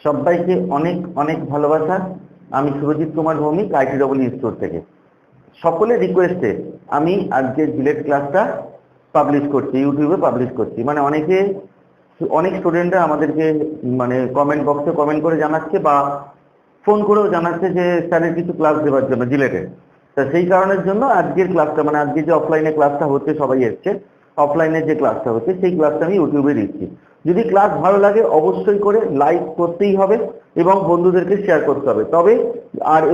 সবাইকে অনেক অনেক ভালোবাসা। আমি সুরজিৎ কুমার ভৌমিক, ITEE স্টোর থেকে। সকলের রিকোয়েস্টে আমি আজকে জিলেট ক্লাসটা পাবলিশ করছি, ইউটিউবে পাবলিশ করছি। মানে অনেক স্টুডেন্টরা আমাদেরকে মানে কমেন্ট বক্সে কমেন্ট করে জানাচ্ছে বা ফোন করেও জানাচ্ছে যে স্যারের কিছু ক্লাস দেওয়ার জন্য জিলেটের। তা সেই কারণের জন্য আজকের ক্লাসটা, মানে আজকে যে অফলাইনে ক্লাসটা হচ্ছে, সবাই এসছে, অফলাইনে যে ক্লাসটা হচ্ছে সেই ক্লাসটা আমি ইউটিউবে দিচ্ছি। যদি ক্লাস ভালো লাগে অবশ্যই করে লাইক করতেই হবে এবং বন্ধুদেরকে শেয়ার করতে হবে। তবে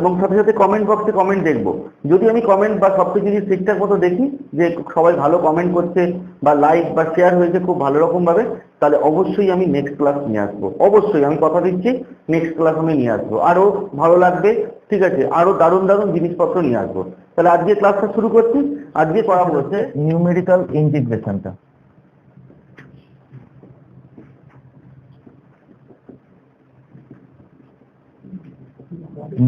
এবং সাথে সাথে কমেন্ট বক্সে কমেন্ট দেখবো। যদি আমি কমেন্ট বা সবকিছু যদি ঠিকঠাক মতো দেখি যে সবাই ভালো কমেন্ট করছে বা লাইক বা শেয়ার হয়েছে খুব ভালো রকম ভাবে, তাহলে অবশ্যই আমি নেক্সট ক্লাস নিয়ে আসবো। অবশ্যই আমি কথা দিচ্ছি, নেক্সট ক্লাস আমি নিয়ে আসবো, আরো ভালো লাগবে। ঠিক আছে, আরো দারুণ দারুণ জিনিসপত্র নিয়ে আসবো। তাহলে আজকে ক্লাসটা শুরু করছি। আজকে পড়াবো হচ্ছে নিউমেরিক্যাল ইন্টিগ্রেশনটা।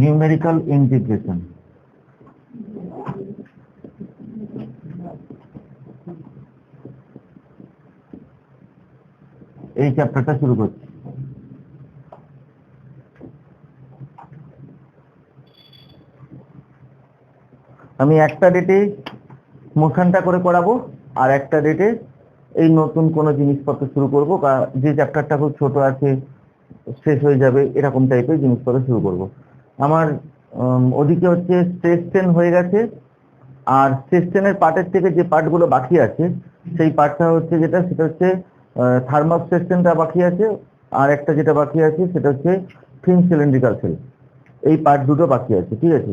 নিউমেরিক্যাল ইন্টিগ্রেশন এই চ্যাপ্টারটা শুরু করছি। আমি একটা ডেটে মোশনটা করে করাবো আর একটা ডেটে এই নতুন কোনো জিনিসপত্র শুরু করবো, বা যে চ্যাপ্টারটা খুব ছোট আছে শেষ হয়ে যাবে এরকম টাইপের জিনিসপত্র শুরু করব। আমার ওদিকে হচ্ছে স্ট্রেস টেন হয়ে গেছে, আর স্ট্রেস টেনের পার্টের থেকে যে পার্টগুলো বাকি আছে সেই পার্টটা হচ্ছে সেটা হচ্ছে থার্মাল স্ট্রেস টেনটা বাকি আছে, আর একটা যেটা বাকি আছে সেটা হচ্ছে থিন সিলিন্ড্রিক্যাল সেল। এই পার্ট দুটো বাকি আছে, ঠিক আছে।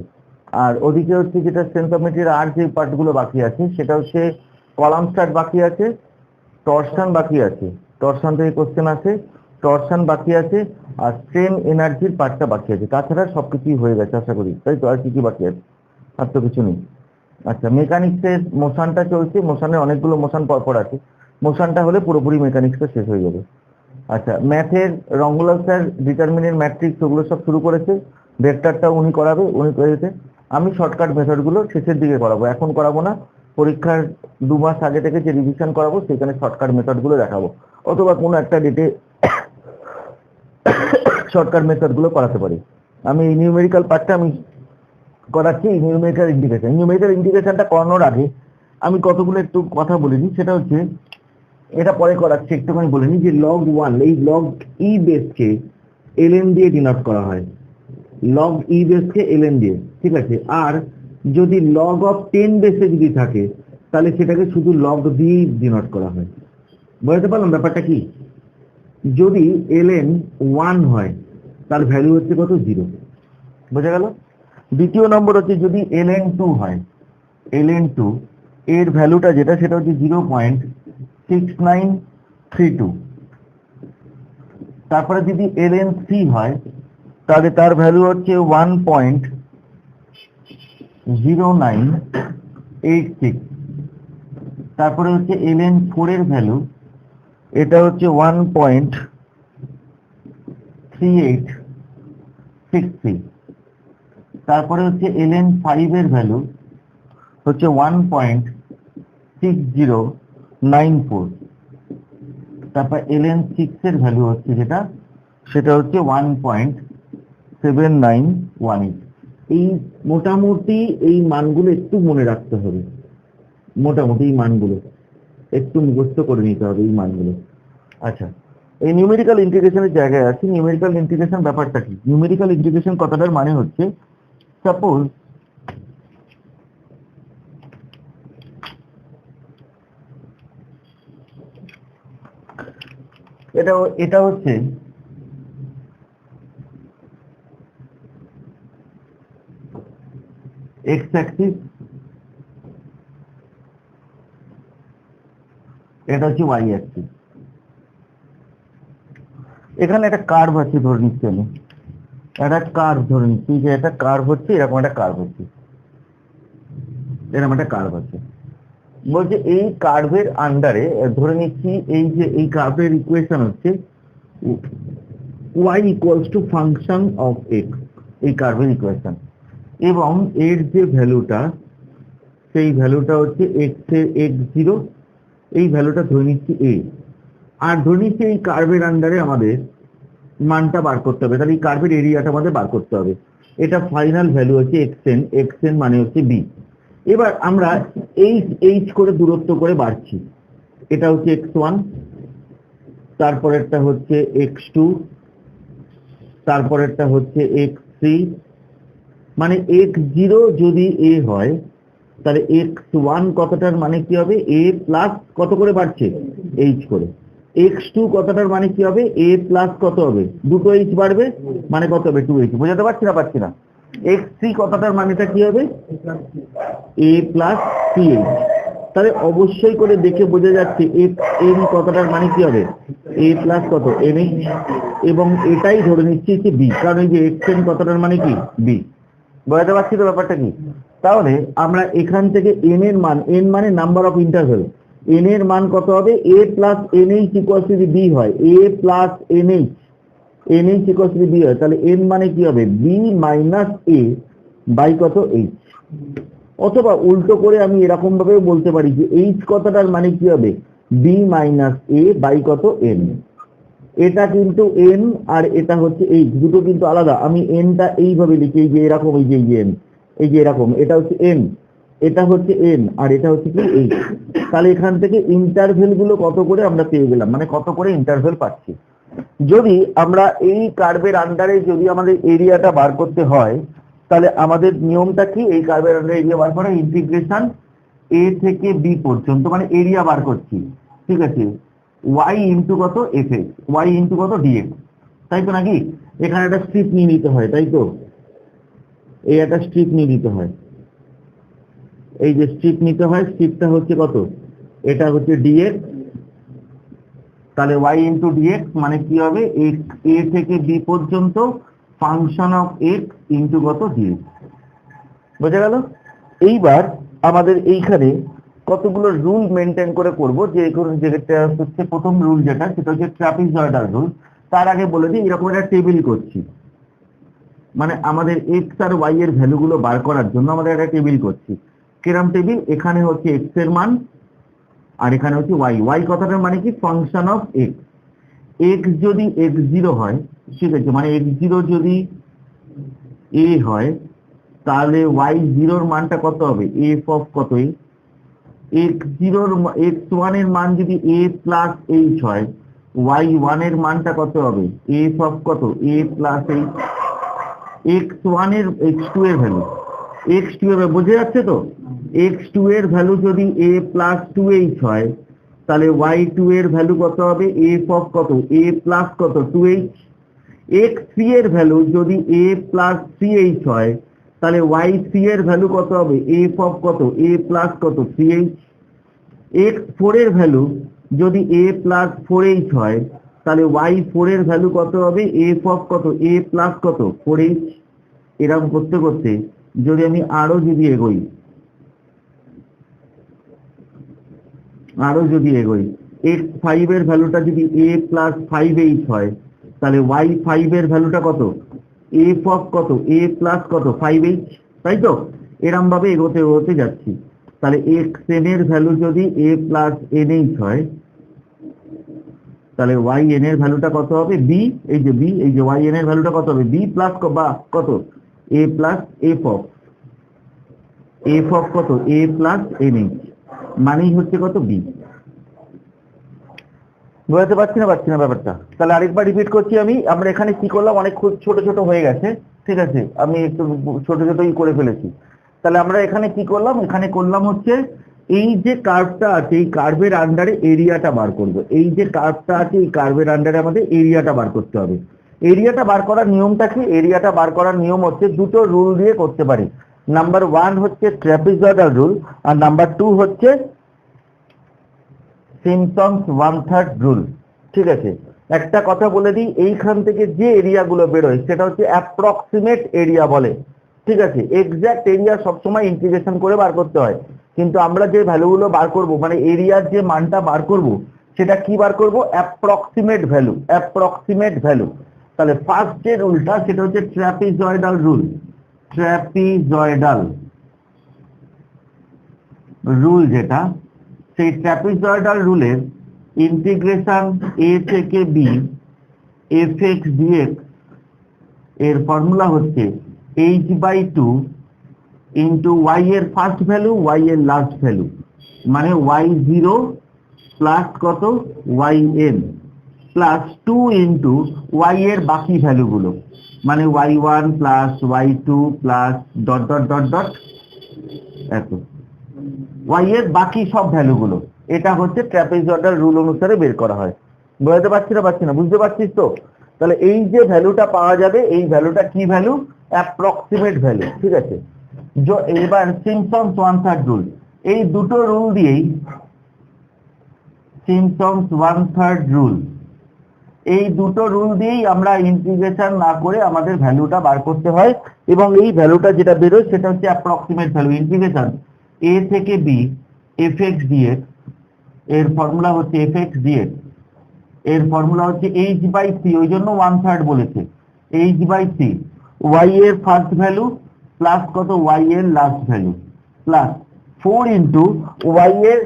আর ওদিকে হচ্ছে যেটা স্ট্রেংথ অফ মেটেরিয়াল আর যে পার্টগুলো বাকি আছে সেটা হচ্ছে কলাম স্টার্ট বাকি আছে, টরশন বাকি আছে, টরশন থেকে কোশ্চেন আছে, টরশন বাকি আছে, আর স্ট্রেন এনার্জির পার্টটা বাকি আছে। তাছাড়া সবকিছুই হয়ে গেছে আশা করি, তাই তো? আর কি কি বাকি আছে? আর তো কিছু নেই। আচ্ছা, মেকানিক্সের মোশনটা চলছে, মোশনের অনেকগুলো মোশন পরপর আছে। মোশনটা হলে পুরোপুরি মেকানিক্সটা শেষ হয়ে যাবে। আচ্ছা, ম্যাথের রঙ্গলাল স্যার ডিটারমিনেন্ট ম্যাট্রিক্স ওগুলো সব শুরু করেছে, ভেক্টরটা উনি করাবে, উনি করেছে। আমি শর্টকাট মেথডগুলো শেষের দিকে করাবো, এখন করাবো না। পরীক্ষার 2 মাস আগে থেকে যে রিভিশন করাবো সেখানে শর্টকাট মেথডগুলো দেখাবো, অথবা কোনো একটা ডেটে শর্টকাট মেথডগুলো করাতে পারি। আমি এই নিউমেরিক্যাল পার্টটা আমি করাচ্ছি। নিউমেরিক্যাল ইন্টিগ্রেশন, নিউমেরিক্যাল ইন্টিগ্রেশনটা করানোর আগে আমি কতগুলো একটু কথা বলে নিই। সেটা হচ্ছে, এটা পরে করাচ্ছি, একটুখানি বলে নিই যে লগ 1, এই লগ ই বেসকে ln দিয়ে ডিনোট করা হয়। লগ ই বেসকে ln দিয়ে, ঠিক আছে। আর যদি লগ অফ 10 বেসে যদি থাকে তাহলে সেটাকে শুধু লগ দিয়ে ডিনোট করা হয়। বুঝতে পারলাম ব্যাপারটা কি? যদি ln 1 হয় তার ভ্যালু হচ্ছে কত? 0। বোঝা গেল? দ্বিতীয় নম্বর হচ্ছে যদি ln 2 হয়, ln 2 এর ভ্যালুটা যেটা সেটা হচ্ছে 0.6932। তারপরে যদি ln 3 হয় তাহলে তার ভ্যালু হচ্ছে 1.0986। তারপরে হচ্ছে ln 4 এর ভ্যালু, এটা হচ্ছে 1.3863। তারপরে হচ্ছে ln 5 এর ভ্যালু হচ্ছে 1.6094। তারপর ln 6 এর ভ্যালু হচ্ছে সেটা হচ্ছে 1.7918। এই মোটামুটি এই মানগুলো একটু মনে রাখতে হবে, মোটামুটি এই মানগুলো একটু মুখস্থ করে নিতে হবে এই মানগুলো। আচ্ছা, এই নিউমেরিক্যাল ইন্টিগ্রেশনের জায়গায় আছে। নিউমেরিক্যাল ইন্টিগ্রেশন ব্যাপারটা কি? নিউমেরিক্যাল ইন্টিগ্রেশন কথাটার মানে হচ্ছে, সাপোজ এটা হচ্ছে এক্স অ্যাক্সিস, এটা হচ্ছে ওয়াই অ্যাক্সিস। এখানে একটা কার্ভ আছে ধরে নিচ্ছি, আমি একটা কার্ভ ধরে নিচ্ছি যে একটা কার্ভ হচ্ছে, এরকম একটা কার্ভ হচ্ছে, এরকম একটা কার্ভ আছে। বলছে এই কার্ভের আন্ডারে ধরে নিচ্ছি এই যে এই কার্ভের ইকুয়েশন হচ্ছে y equals to function of x, এই কার্ভের ইকুয়েশন। এবং এর যে ভ্যালুটা সেই ভ্যালুটা হচ্ছে x0, এই ভ্যালুটা ধরে নিচ্ছি a। আর ধরে নিচ্ছি এই কার্ভের আন্ডারে আমাদের মানটা বার করতে হবে, তাহলে এই কার্ভের এরিয়াটা আমাদের বার করতে হবে। এটা ফাইনাল ভ্যালু হচ্ছে xn মানে হচ্ছে b। এবার আমরা h করে দূরত্ব করে বাড়ছি, এটা হচ্ছে x1, তারপরেরটা হচ্ছে x2, তারপরেরটা হচ্ছে x3, মানে x0 যদি a হয় তাহলে x1 কতটার মানে কি হবে, a প্লাস কত করে বাড়ছে, h করে। x2 কতটার মানে কি হবে, a প্লাস কত হবে, দুটো h বাড়বে, মানে কত হবে 2h। বোঝাতে পারছি না পারছি না? x3 কতটার মানেটা কি হবে, a প্লাস 3h। তাহলে অবশ্যই করে দেখে বোঝা যাচ্ছে xn কতটার মানে কি হবে, a প্লাস কত nh, এবং এটাই ধরে নিচ্ছি যে b, কারণ এই যে xn কতটার মানে কি b। বোঝাতে পারছি তো ব্যাপারটা কি? তাহলে আমরা এখান থেকে n এর মান, n মানে নাম্বার অফ ইন্টারভেল, n এর মান কত হবে, a plus nh equal to যদি b হয়, a plus nh equal to b হয়, তাহলে n মানে কি হবে, b মাইনাস a বাই কত h। অথবা উল্টো করে আমি এরকম ভাবে বলতে পারি যে h কতটার মানে কি হবে, b মাইনাস a বাই কত n। এটা কিন্তু n আর এটা হচ্ছে h, দুটো কিন্তু আলাদা। আমি n টা এইভাবে লিখি, এই যে এরকম, এই যে n, এই যে এরকম, এটা হচ্ছে n, এটা হচ্ছে n, আর এটা হচ্ছে কি h। তাহলে এখান থেকে ইন্টারভেল গুলো কত করে আমরা পেয়ে গেলাম, মানে কত করে ইন্টারভেল পাচ্ছি। যদি আমরা এই কার্ভের আন্ডারে যদি আমাদের এরিয়াটা বার করতে হয়, তাহলে আমাদের নিয়মটা কি, এই কার্ভের আন্ডারে এরিয়া বার করা, ইন্টিগ্রেশন a থেকে b পর্যন্ত, মানে এরিয়া বার করছি, ঠিক আছে, y ইন্টু কত fx, y ইন্টু কত dx, তাই তো নাকি? এখানে একটা স্ট্রিপ নিয়ে নিতে হয়, তাই তো, এই একটা স্ট্রিপ নিয়ে নিতে হয়, এই যে স্ট্রিপ নিতে হয়, স্ট্রিপটা হচ্ছে কত, এটা হচ্ছে dx, তাহলে y ইন্টু dx মানে কি হবে, a থেকে b পর্যন্ত ফাংশন অফ x ইন্টু কত dx। বোঝা গেল? এইবার আমাদের এইখানে কতগুলো রুল মেনটেন করে করব, যে যেটা হচ্ছে প্রথম রুল, যেটা সেটা হচ্ছে ট্রাপিজয়েডাল রুল। তার আগে বলে দিই, এরকম একটা টেবিল করছি, মানে আমাদের x আর y এর ভ্যালুগুলো বার করার জন্য আমাদের একটা টেবিল করছি। কিরম টেবিল, এখানে হচ্ছে x এর মান আর এখানে হচ্ছে y। y কথাটার মানে কি, ফাংশন অফ x। x যদি x0 হয়, ঠিক আছে, মানে x0 যদি a হয়, তাহলে y0 এর মানটা কত হবে, f অফ কত, x0 x1 এর মান যদি a প্লাস h হয়, y1 এর মানটা কত হবে, f অফ কত, a প্লাস h। x1 এর x2 এর ভ্যালু, x2 এর বোঝা যাচ্ছে তো, x2 এর ভ্যালু যদি a প্লাস 2h হয়, তাহলে y2 এর ভ্যালু কত হবে, f অফ কত, a প্লাস কত 2h। x3 এর ভ্যালু যদি a প্লাস 3h হয়, তাহলে y3 এর ভ্যালু কত হবে, f অফ কত, a প্লাস কত 3h। x4 এর ভ্যালু যদি a প্লাস 4h হয়, তাহলে y4 এর ভ্যালু কত হবে, f অফ কত, a প্লাস কত 4h। এরকম করতে করতে যদি আমি আরো যদি এগোই, x5 এর ভ্যালুটা যদি a প্লাস 5h হয়, তাহলে y5 এর ভ্যালুটা কত, f অফ কত, a প্লাস কত 5h, তাই তো? এরম ভাবে এগোতে এগোতে যাচ্ছি। তাহলে xn এর ভ্যালু যদি a প্লাস nh হয়, তাহলে yn এর ভ্যালুটা কত হবে, b, এই যে b, এই যে yn এর ভ্যালুটা কত হবে, b প্লাস বা কত, a প্লাস f অফ কত, a প্লাস nh, মানেই হচ্ছে কত b। বুঝতে পারছি না ব্যাপারটা? তাহলে আরেকবার রিপিট করছি আমি, আমরা এখানে কি করলাম, অনেক খুব ছোট ছোট হয়ে গেছে, ঠিক আছে, আমি একটু ছোট ছোটই করে ফেলেছি। তাহলে আমরা এখানে কি করলাম, এখানে করলাম হচ্ছে এই যে কার্ভটা আছে, এই কার্ভের আন্ডারে এরিয়াটা বার করব। এই যে কার্ভটা আছে, এই কার্ভের আন্ডারে আমাদের এরিয়াটা বার করতে হবে। এরিয়াটা বার করার নিয়মটা কি, এরিয়াটা বার করার নিয়ম হচ্ছে দুটো রুল দিয়ে করতে পারি। নাম্বার 1 হচ্ছে ট্রাপিজয়েডাল রুল, আর নাম্বার 2 হচ্ছে সিম্পসনস 1/3 রুল। ঠিক আছে, একটা কথা বলে দিই, এইখান থেকে যে এরিয়া গুলো বেরোয় সেটা হচ্ছে অ্যাপ্রক্সিমেট এরিয়া বলে। ঠিক আছে, এক্সাক্ট এরিয়া সবসময় ইন্টিগ্রেশন করে বার করতে হয়, কিন্তু আমরা যে ভ্যালুগুলো বার করব, মানে এরিয়ার যে মানটা বার করব, সেটা কি বার করব, অ্যাপ্রক্সিমেট ভ্যালু। তাহলে ফার্স্ট যে রুলটা সেটা হচ্ছে ট্রাপিজয়েডাল রুল, যেটা সেই ট্রাপিজয়েডাল রুলের ইন্টিগ্রেশন a থেকে b fx dx এর ফর্মুলা হচ্ছে h/2 ইন্টু y এর ফার্স্ট ভ্যালু y এর লাস্ট ভ্যালু, মানে y0 প্লাস কত yn প্লাস 2 ইন্টু y এর বাকি ভ্যালুগুলো, মানে y1 plus y2 plus dot dot dot dot এত y এর বাকি সব ভ্যালুগুলো। এটা হচ্ছে ট্র্যাপিজয়েডাল রুল অনুসারে বের করা হয়। বুঝতে পারছি না বুঝতে পারছিস তো? তাহলে এই যে ভ্যালুটা পাওয়া যাবে, এই ভ্যালুটা কি ভ্যালু? অ্যাপ্রক্সিমেট ভ্যালু, ঠিক আছে। এবার সিম্পসন্স ওয়ান থার্ড রুল, এই দুটো রুল দিয়েই সিম্পসন্স ওয়ান থার্ড রুল, এই দুটো রুল দিয়েই আমরা ইন্টিগ্রেশন না করে আমাদের ভ্যালুটা বার করতে হয়, এবং এই ভ্যালুটা যেটা বেরোয় সেটা হচ্ছে অ্যাপ্রক্সিমেট ভ্যালু। ইন্টিগ্রেশন a থেকে b fx dx এর ফর্মুলা হচ্ছে fx dx এর ফর্মুলা হচ্ছে h/c, ওই জন্য ওয়ান থার্ড বলেছে, h/c y এর ফার্স্ট ভ্যালু প্লাস কত y এর last value plus 4 into y এর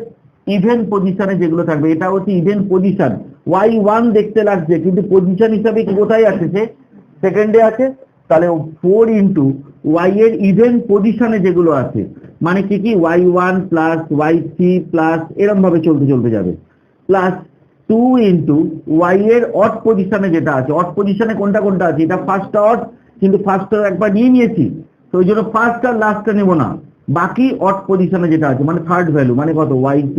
ইভেন পজিশনে যেগুলো থাকবে, এটা হচ্ছে ইভেন পজিশন, y1 দেখতে লাগছে কিন্তু পজিশন হিসাবে কি কোথায় আছে? সে সেকেন্ডে আছে। তাহলে 4 ইন্টু y এর ইভেন পজিশনে যেগুলো আছে, মানে কি কি y1 প্লাস y3 প্লাস এরকম ভাবে চলতে চলতে যাবে, প্লাস 2 ইন্টু y এর অড পজিশনে যেটা আছে, অড পজিশনে কোনটা কোনটা আছে, এটা ফার্স্টটা অড, কিন্তু ফার্স্টটা একবার নিয়েছি, তো ওই জন্য ফার্স্ট আর লাস্টটা নেব না, বাকি অড পজিশনে যেটা আছে মানে থার্ড ভ্যালু, মানে কত y2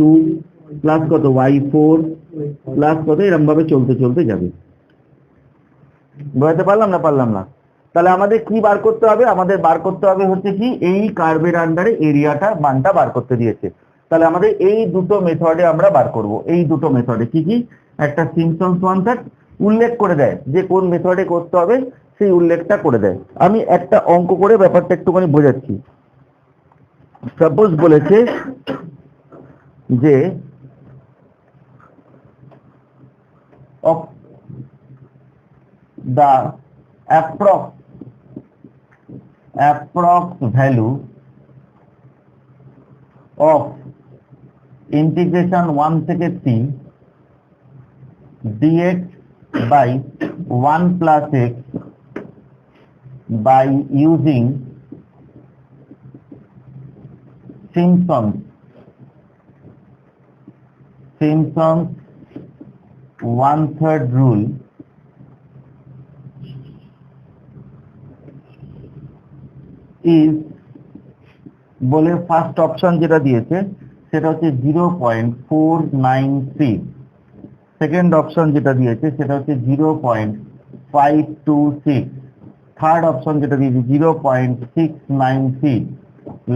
প্লাস কত y4 প্লাস কত, এরকম ভাবে চলতে চলতে যাবে। বুঝতে পারলাম না? তাহলে আমাদের কি বার করতে হবে? আমাদের বার করতে হবে হচ্ছে কি, এই কার্ভের আন্ডারে এরিয়াটা মানটা বার করতে দিয়েছে। তাহলে আমাদের এই দুটো মেথডে আমরা বার করব। এই দুটো মেথডে কি কি? একটা সিম্পসন্স ওয়ান থার্ড উল্লেখ করে দেয় যে কোন মেথডে করতে হবে, সেই উল্লেখটা করে দেয়। আমি একটা অঙ্ক করে ব্যাপারটা একটুখানি বোঝাচ্ছি। সাপোজ বলেছে যে the approx value of integration 1 থেকে 3 dx by 1 plus x by using Simpson's 1/3 rule is বলে ফার্স্ট অপশন যেটা দিয়েছে সেটা হচ্ছে 0.493, সেকেন্ড অপশন যেটা দিয়েছে সেটা হচ্ছে 0.526, থার্ড অপশন যেটা দিয়েছে 0.693,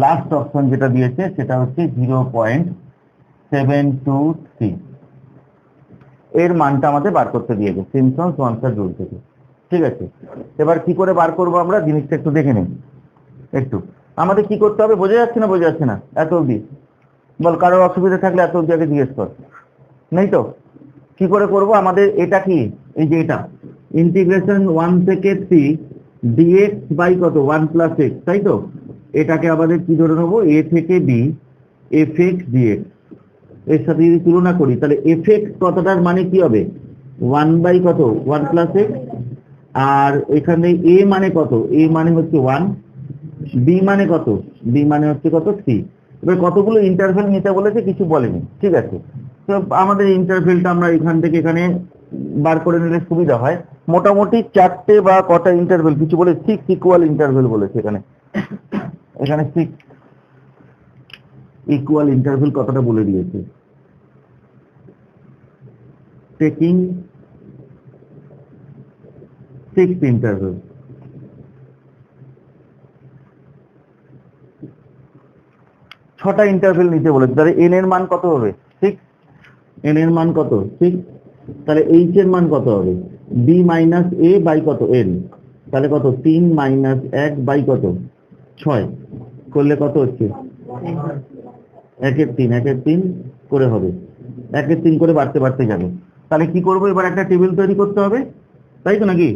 লাস্ট অপশন যেটা দিয়েছে সেটা হচ্ছে 0.723। এর মানটা আমাদের বার করতে দিয়েছে সিম্পসন্স ওয়ান থার্ড রুল থেকে, ঠিক আছে। এবার কি করে বার করবো আমরা জিনিসটা একটু দেখে নিই। একটু আমাদের কি করতে হবে, বোঝা যাচ্ছে না এত অবধি? বল, কারোর অসুবিধা থাকলে এত অবধি আগে জিজ্ঞেস কর। নেই তো? কি করে করব? আমাদের এটা কি, এই যে এটা ইন্টিগ্রেশন 1 থেকে 3 dx বাই কত 1 প্লাস x, তাই তো? এটাকে আমাদের কি ধরে নেবো, a থেকে b fx dx, এর সাথে যদি তুলনা করি তাহলে fx কতটার মানে কি হবে 1 বাই কত 1 প্লাস x, আর এখানে a মানে কত, a মানে হচ্ছে 1, b মানে কত, b মানে হচ্ছে কত 3। এবার কতগুলো ইন্টারভেল নিতে বলেছে, কিছু বলেনি, ঠিক আছে। তো আমাদের ইন্টারভেলটা আমরা এখান থেকে এখানে বার করে নিলে সুবিধা হয়। মোটামুটি 4টে বা কটা ইন্টারভেল কিছু বলে 6 ইকুয়াল ইন্টারভেল বলেছে এখানে 6 ইকুয়াল ইন্টারভেল কতটা বলে দিয়েছে। টেকিং 6 ইন্টারভেল, ছটা ইন্টারভেল নিতে বলেছে। তাহলে n এর মান কত হবে 6, n এর মান কত 6, তাহলে h এর মান কত হবে b মাইনাস a বাই কত n, তাহলে কত 3 মাইনাস 1 বাই কত 6 করলে কত হচ্ছে 1/3 করে হবে, 1/3 করে বাড়তে বাড়তে যাবে। তাহলে কি করব, এবার একটা টেবিল তৈরি করতে হবে, তাই তো নাকি?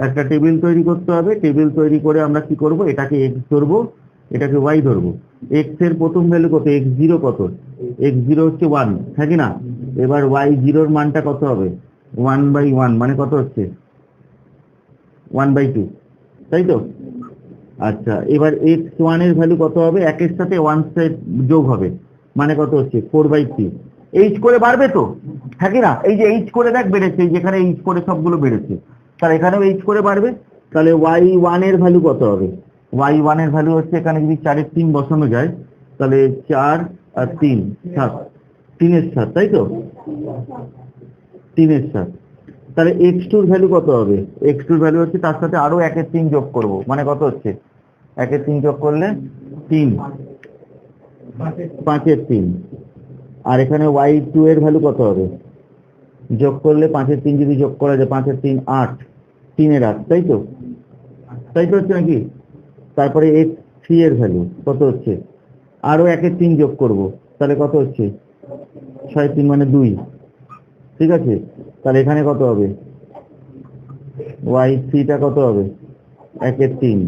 একটা টেবিল তৈরি করতে হবে। টেবিল তৈরি করে আমরা কি করব, এটাকে x ধরবো, এটাকে y ধরবো। x এর প্রথম ভ্যালু কত, x0 কত, x0 হচ্ছে 1, হ্যাঁ কি না? এবার y0 এর মানটা কত হবে 1/1, মানে কত হচ্ছে 1/2, তাই তো? আচ্ছা, এবার x1 এর ভ্যালু কত হবে? 1 এর সাথে 1 যোগ হবে, মানে কত হচ্ছে? 4/3। এইচ করে বাড়বে তো, হ্যাঁ কি না? এই যে এইচ করে দেখ বেড়েছে, যেখানে এইচ করে সবগুলো বেড়েছে, তাহলে এখানেও এইচ করে বাড়বে। তাহলে y1 এর ভ্যালু কত হবে? y1 এর ভ্যালু হচ্ছে, এখানে যদি 4 এর 3 বসানো যায়, তাহলে 4 আর 3 7, 3 এর 7, তাই তো? 3 এর 7। তাহলে x2 এর ভ্যালু কত হবে? x2 এর ভ্যালু হচ্ছে, তার সাথে আরো 1 এর 3 যোগ করব, মানে কত হচ্ছে? 1 এর 3 যোগ করলে 3, 5 এর 3। আর এখানে y2 এর ভ্যালু কত হবে? যোগ করলে 5 এর 3 যদি যোগ করা যায়, 5 এর 3 8, 3 এর 8, তাই তো? তাই তো হচ্ছে নাকি? তারপরে x3 এর ভ্যালু কত হচ্ছে? আরো 1 এর 3 যোগ করব, তাহলে কত হচ্ছে? 6 3 মানে 2, ঠিক আছে? তাহলে এখানে কত হবে? y3 টা কত হবে? 1 এর 3।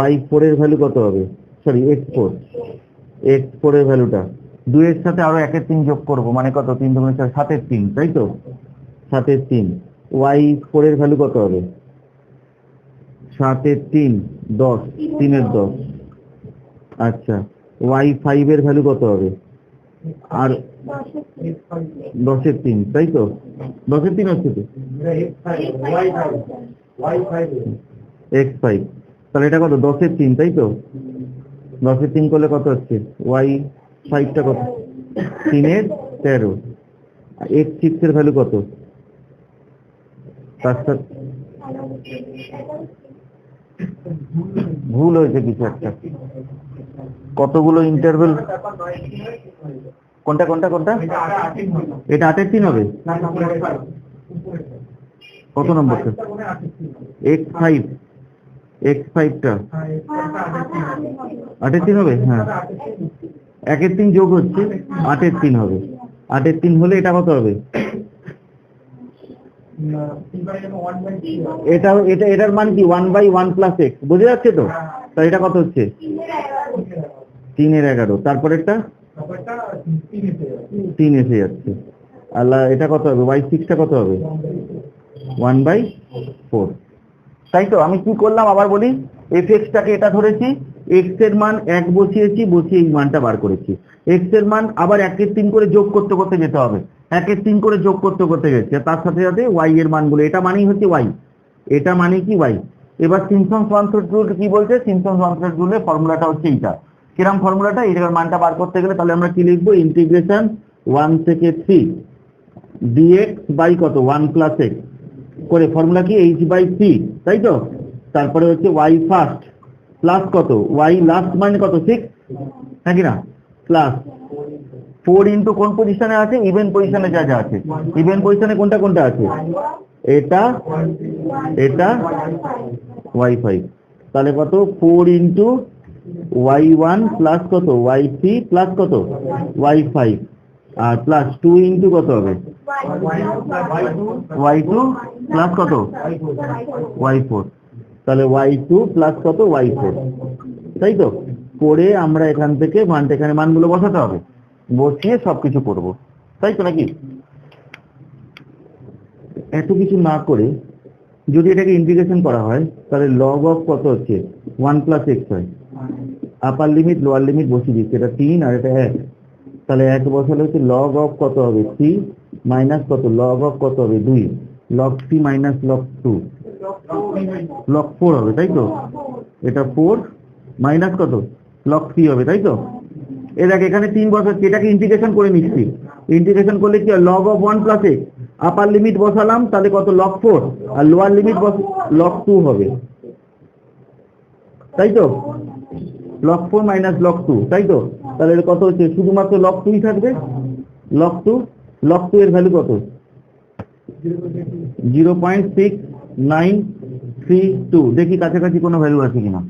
y4 এর ভ্যালু কত হবে? সরি, x4 এর ভ্যালুটা 2 এর সাথে আরো 1 এর 3 যোগ করব, মানে কত? 3 2 4, 7 এর 3, তাই তো? 7 এর 3। y4 এর ভ্যালু কত হবে? 7 এর 3 10, 3 এর 10। আচ্ছা, y5 এর ভ্যালু কত হবে? আর 10 এর 3, তাই তো? 10 এর 3 হচ্ছে তো x5। তাহলে এটা কত? 10 এর 3, তাই তো? 10 এর 3 করলে কত হচ্ছে? y5 টা কত? 3 এর 13। x6 এর ভ্যালু কত? তার সাথে ভুল হয়েছে কিছু একটা। কতগুলো ইন্টারভেল? কোনটা কোনটা কোনটা? এটা 8 এর 3 হবে? কত নম্বরটা? x5, x5 টা 8 এর 3 হবে? হ্যাঁ, 1 এর 3 যোগ হচ্ছে, 8 এর 3 হবে। 8 এর 3 হলে এটা কত হবে? এটার মান কি? 1/1 প্লাস x, বুঝে যাচ্ছে তো? তাহলে এটা কত হচ্ছে? 3 এর 11। তারপরেরটা 3 এসে যাচ্ছে। আল্লাহ, এটা কত হবে? y6 টা কত হবে? 1/4, তাই তো? আমি কি করলাম আবার বলি, fx টাকে এটা ধরেছি, x এর মান 1 বসিয়েছি, বসিয়ে এই মানটা বার করেছি। x এর মান আবার 1 এর 3 করে যোগ করতে করতে যেতে হবে, 1 এর 3 করে যোগ করতে করতে গেছে, তার সাথে সাথে y এর মানগুলো, এটা মানেই হচ্ছে y, এটা মানে কি y। এবার সিম্পসন্স ওয়ান থ্রেড রুল কি বলছে? সিম্পসন্স ওয়ান থ্রেড রুলের ফর্মুলাটা হচ্ছে এইটা। কিরকম ফর্মুলাটা? এটার মানটা বার করতে গেলে তাহলে আমরা কি লিখবো? ইন্টিগ্রেশন 1 থেকে 3 dx বাই কত? 1 প্লাস x করে, ফর্মুলা কি? h/c, তাই তো? তারপরে হচ্ছে y ফার্স্ট প্লাস কত? y লাস্ট মানে কত? 6, হ্যাঁ কি না? প্লাস 4 ইন্টু কোন পজিশনে আছে? ইভেন পজিশনে যা যা আছে। ইভেন পজিশনে কোনটা কোনটা আছে? এটা, এটা, y5। তাহলে কত? 4 ইন্টু y1 প্লাস কত? y3 প্লাস কত? y5, আর প্লাস 2 ইন্টু কত হবে? y2 প্লাস কত? y4। তাহলে y2 প্লাস কত? y4, তাই তো? করে আমরা এখান থেকে মানটা, এখানে মানগুলো বসাতে হবে, বসিয়ে সবকিছু করব, তাই তো নাকি? এত কিছু না করে যদি এটাকে ইন্টিগ্রেশন করা হয়, তাহলে লগ অফ কত হচ্ছে? 1 প্লাস x হয়। আপার লিমিট লোয়ার লিমিট বসিয়ে দিচ্ছি, এটা 3 আর এটা 1। তাহলে 1 বসালে হচ্ছে লগ অফ কত হবে? 3 মাইনাস কত? লগ অফ কত হবে? 2, লগ 3 মাইনাস লগ 2, লগ 4 হবে, তাই তো? এটা 4 মাইনাস কত? লগ 3 হবে, তাই তো? এ দেখ, এখানে 3 বসাচ্ছি, এটাকে ইন্টিগ্রেশন করে নিচ্ছি। ইন্টিগ্রেশন করলে কি হয়? Log of 1 plus x, upper limit বসালাম, তাহলে কত? লগ 4, আর লোয়ার লিমিট লগ 2 হবে, তাই তো? লগ 4 মাইনাস লগ 2, তাই তো? তাহলে এর কত হচ্ছে? শুধুমাত্র লগ 2 থাকবে, লগ 2। লগ 2 এর ভ্যালু কত? 0.6932। দেখি কাছাকাছি কোনো ভ্যালু আছে কিনা।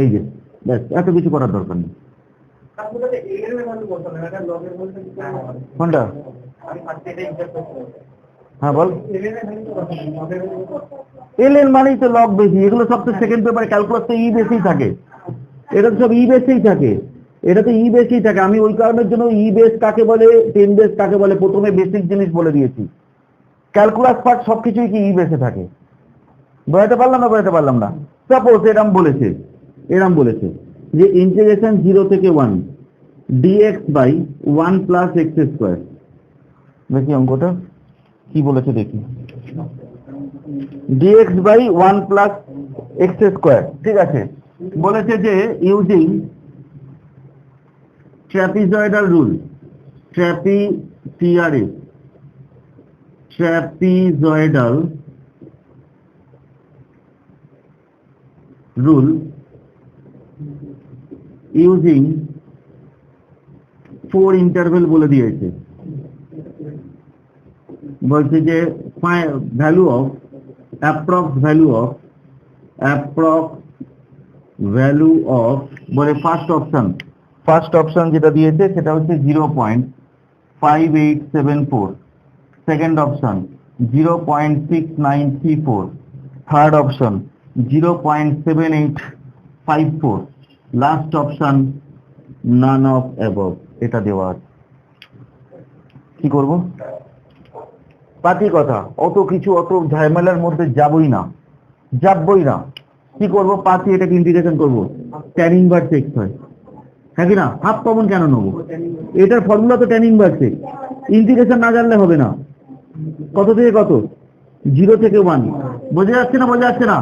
এই যে, ব্যাস, এত কিছু করার দরকার নেই। কোনটা? হ্যাঁ বল। এলএন মানেই তো লগ বেশি, এগুলো সব তো সেকেন্ড পেপারে ক্যালকুলাস তো ই বেসেই থাকে, এটা তো সব ই বেসেই থাকে, এটা তো ই বেসেই থাকে। আমি ওই কারণের জন্য ই বেস কাকে বলে, 10 বেস কাকে বলে, প্রথমে বেসিক জিনিস বলে দিয়েছি। ক্যালকুলাস পার্ট সবকিছুই কি ই বেসে থাকে। বোঝাতে পারলাম না। সাপোজ এরম বলেছে যে ইন্টিগ্রেশন 0 থেকে 1 dx by 1 plus x square. দেখি অঙ্কটা কি বলেছে দেখি। dx by 1 plus x square, ঠিক আছে। বলেছে যে using trapezoidal rule, trapezoidal rule using 4 interval বলে দিয়েছে। বলছে যে value of approx value of বলে ফার্স্ট অপশন যেটা দিয়েছে সেটা হচ্ছে 0.5874, second option 0.6934, third option 0.7854, last option none of above. এটা দেওয়া আছে। কি করব? পাতি কথা, অত ঝামেলার মধ্যে যাবই না। কি করব? পাতি এটাকে ইন্টিগ্রেশন করব, tan ইনভার্স x হয়, হ্যাঁ কি না? হাফ কমন কেন নেবো? এটার ফর্মুলা তো tan ইনভার্স x, ইন্টিগ্রেশন না জানলে হবে না। কত থেকে কত? 0 থেকে 1। বোঝা যাচ্ছে না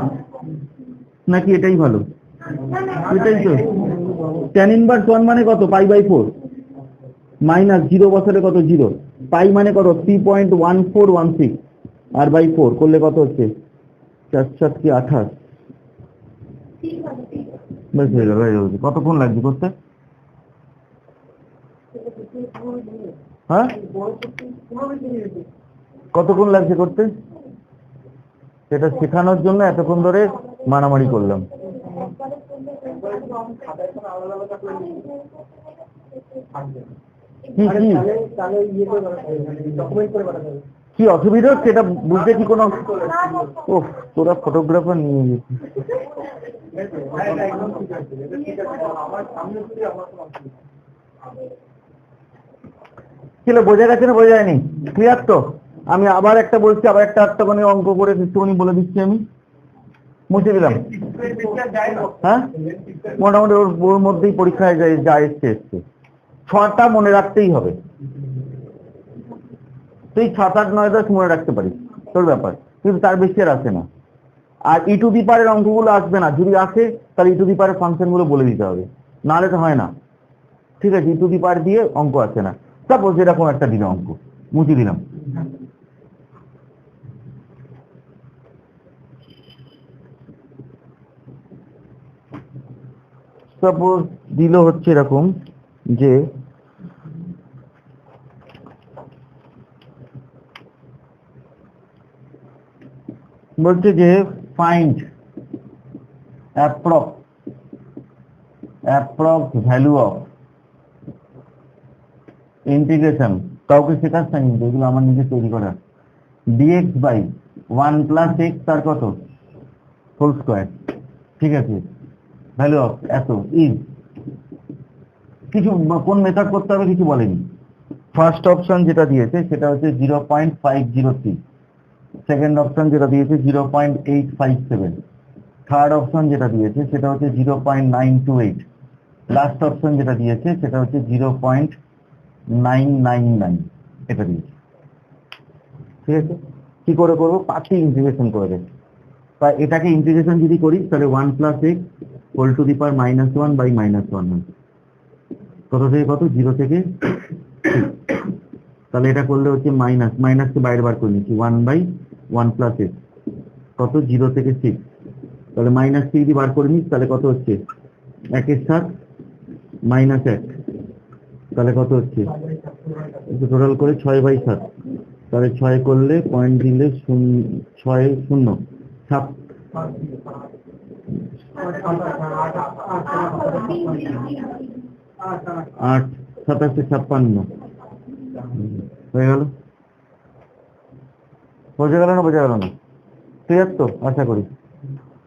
নাকি? এটাই ভালো, এটাই তো। tan ইনভার্স 1 মানে কত? π/4 মাইনাস 0 বছরে কত? 0। পাই মানে কত? 3.1416, আর বাই 4 করলে কত হচ্ছে? 4 কি 28। বেশ হয়ে গেল। কতক্ষণ লাগবে করতে? হ্যাঁ, কতক্ষণ লাগছে করতে? সেটা শেখানোর জন্য এতক্ষণ ধরে মারামারি করলাম। কি অসুবিধা হচ্ছে এটা বুঝতে? কি কোনো তোরা ফটোগ্রাফার নিয়ে গেছিস? বোঝা গেছে না বোঝা যায়নি? ক্লিয়ার তো? আমি আবার একটা বলছি, আবার একটা আটটাখানি অঙ্ক করে একটুখানি বলে দিচ্ছি। আমি মুছে দিলাম। হ্যাঁ, মোটামুটি ওর মধ্যেই পরীক্ষায় যা এসছে 6টা মনে রাখতেই হবে। তুই 7, 8, 9, 10 মনে রাখতে পারিস, তোর ব্যাপার, কিন্তু তার বেশি আর আসে না। আর ই টু দি পাওয়ারের অঙ্কগুলো আসবে না। যদি আসে তাহলে ই টু দি পাওয়ারের ফাংশনগুলো বলে দিতে হবে, নাহলে তো হয় না। ঠিক আছে, ই টু দি পাওয়ার দিয়ে অঙ্ক আসে না। সাপোজ এরকম একটা দিলে অঙ্ক, মুছে দিলাম। সাপোজ দিল হচ্ছে এরকম যে বলছে যে find approx value of integration, কাউকে শেখাচ্ছে না কিন্তু, এগুলো আমার নিজে তৈরি করা। dx বাই 1 প্লাস x তার কত? Whole square. ঠিক আছে, ভ্যালু অফ এত ইজ কিছু, কোন মেথড করতে হবে কিছু বলেনি। ফার্স্ট অপশন যেটা দিয়েছে সেটা হচ্ছে 0.503, সেকেন্ড অপশন যেটা দিয়েছে 0.857, থার্ড অপশন যেটা দিয়েছে সেটা হচ্ছে 0.928, লাস্ট অপশন যেটা দিয়েছে সেটা হচ্ছে 0.999। এটা দিয়েছে। ঠিক আছে, কি করে করবো? পাঁচটি ইন্টিগ্রেশন করে দেবে। তা এটাকে ইন্টিগ্রেশন যদি করি তাহলে 1 plus x whole to the power -1 by -1 হয়। কত থেকে কত? 0 থেকে 6। তাহলে এটা করলে হচ্ছে মাইনাসকে বাইরে বার করে নিচ্ছি, 1/1 প্লাস এক্স কত? 0 থেকে 6। তাহলে মাইনাসকে যদি বার করে নিস তাহলে কত হচ্ছে? 1 এর সাথ -1, তাহলে কত হচ্ছে? টোটাল করে 6/7। তাহলে 6 করলে পয়েন্ট দিলে 6 0 7 8 7 56 হয়ে গেল। বোঝা গেল না? ক্লিয়ার তো? আশা করি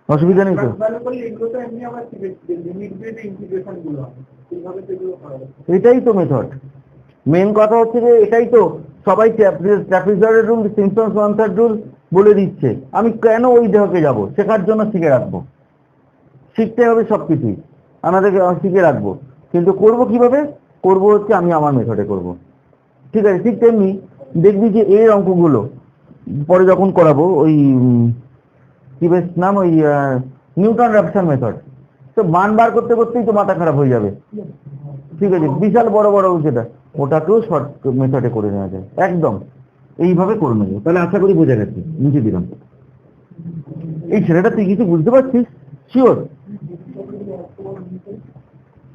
অসুবিধা নেই তো? এটাই তো মেথড। মেন কথা হচ্ছে যে এটাই তো, সবাই trapezoidal rule, Simpson's one third rule বলে দিচ্ছে, আমি কেন ওই দেহকে যাব? শেখার জন্য শিখে রাখবো, শিখতে হবে সবকিছুই আমাদেরকে, শিখে রাখবো। কিন্তু করব কিভাবে? করব হচ্ছে আমি আমার মেথডে করব। ঠিক আছে, ঠিক তেমনি দেখবি যে এই অঙ্কগুলো পরে যখন করাবো, ওই কি বেশ নাম, ওই নিউটন র্যাপসন মেথড, তো মান বার করতে করতেই তো মাথা খারাপ হয়ে যাবে। ঠিক আছে, বিশাল বড় বড় যেটা, ওটাকেও শর্ট মেথডে করে নেওয়া যায়, একদম এইভাবে করে নেবো। তাহলে আশা করি বোঝা গেছে, মুছে দিলাম। এই ছেলেটা তুই কিছু বুঝতে পারছিস? শিওর?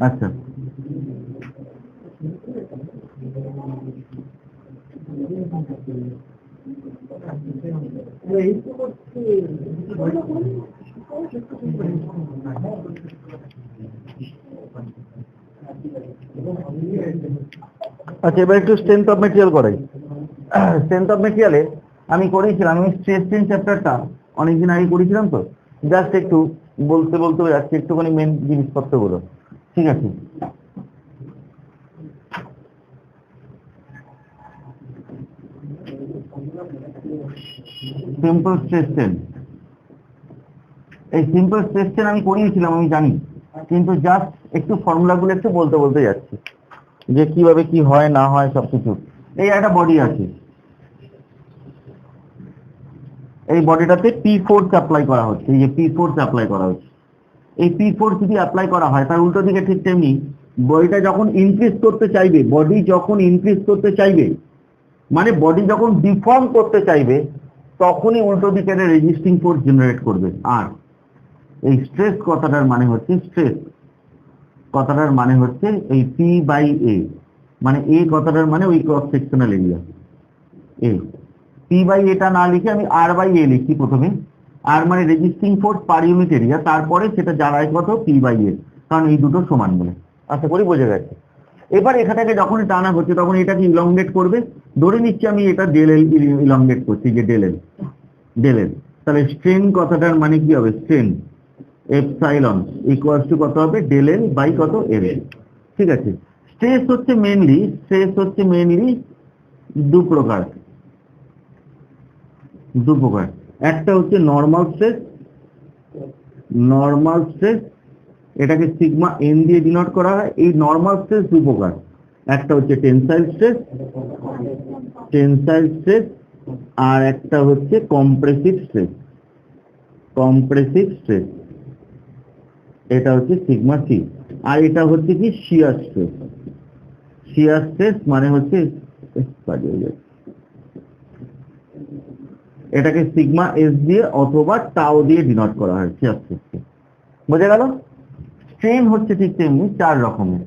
আচ্ছা, আচ্ছা, এবার একটু স্ট্রেংথ অফ মেটেরিয়াল করাই। স্ট্রেংথ অফ মেটেরিয়ালে আমি করেছিলাম, আমি স্ট্রেস স্ট্রেন চ্যাপ্টারটা অনেকদিন আগে করেছিলাম, তো জাস্ট একটু বলতে বলতে যাচ্ছি একটুখানি মেন জিনিসপত্রগুলো। ঠিক আছে, সিম্পল স্ট্রেস স্ট্রেন, এই সিম্পল স্ট্রেস স্ট্রেন আমি করিয়েছিলাম, আমি জানি, কিন্তু জাস্ট একটু ফর্মুলাগুলো একটু বলতে বলতে যাচ্ছি যে কিভাবে কি হয় না হয় সবকিছু। এই একটা বডি আছে, এই বডিটাতে পি ফোর্স অ্যাপ্লাই করা হচ্ছে, এই যে পি ফোর্স অ্যাপ্লাই করা হচ্ছে, এই পি ফোর্স যদি অ্যাপ্লাই করা হয় তার উল্টো দিকে ঠিক তেমনি বডিটা যখন ইনক্রিজ করতে চাইবে, বডি যখন ইনক্রিজ করতে চাইবে, মানে বডি যখন ডিফর্ম করতে চাইবে, তখনই উল্টো দিকে রেজিস্টিং ফোর্স জেনারেট করবে। আর এই স্ট্রেস কথাটার মানে হচ্ছে, স্ট্রেস কথাটার মানে হচ্ছে এই পি বাই এ, মানে এ কথাটার মানে ওই ক্রস সেকশনাল এরিয়া এ। পি বাই এটা না লিখে আমি আর বাই এ লিখি প্রথমে, আর মানে resisting force per unit area, তারপরে সেটা দাঁড়ায় কত, পি বাই এ, কারণ এই দুটো সমান বলে। আশা করি বোঝা গেছে। এবার এখানটাকে যখনই টানা হচ্ছে তখন এটাকে ইলংগেট করবে, ধরে নিচ্ছি আমি এটা ডেল এল ইলংগেট করছি, যে ডেল এল, ডেল এল, তাহলে স্ট্রেন কথাটার মানে কি হবে, স্ট্রেন এপসাইলন ইকুয়ালস টু কত হবে, ডেল এল বাই কত, এল। ঠিক আছে, স্ট্রেস হচ্ছে মেইনলি দু প্রকার, একটা হচ্ছে নর্মাল স্ট্রেস, এটাকে সিগমা এন দিয়ে ডিনোট করা হয়। এই নর্মাল স্ট্রেস দু প্রকার, একটা হচ্ছে টেনসাইল স্ট্রেস, আর একটা হচ্ছে কম্প্রেসিভ স্ট্রেস, এটা হচ্ছে সিগমা সি। আর এটা হচ্ছে কি, শিয়ার স্ট্রেস মানে হচ্ছে, এটাকে সিগমা এস দিয়ে অথবা টাও দিয়ে ডিনোট করা হয়, শিয়ার স্ট্রেসকে। বোঝা গেল? স্ট্রেন হচ্ছে ঠিক তেমনি চার রকমের,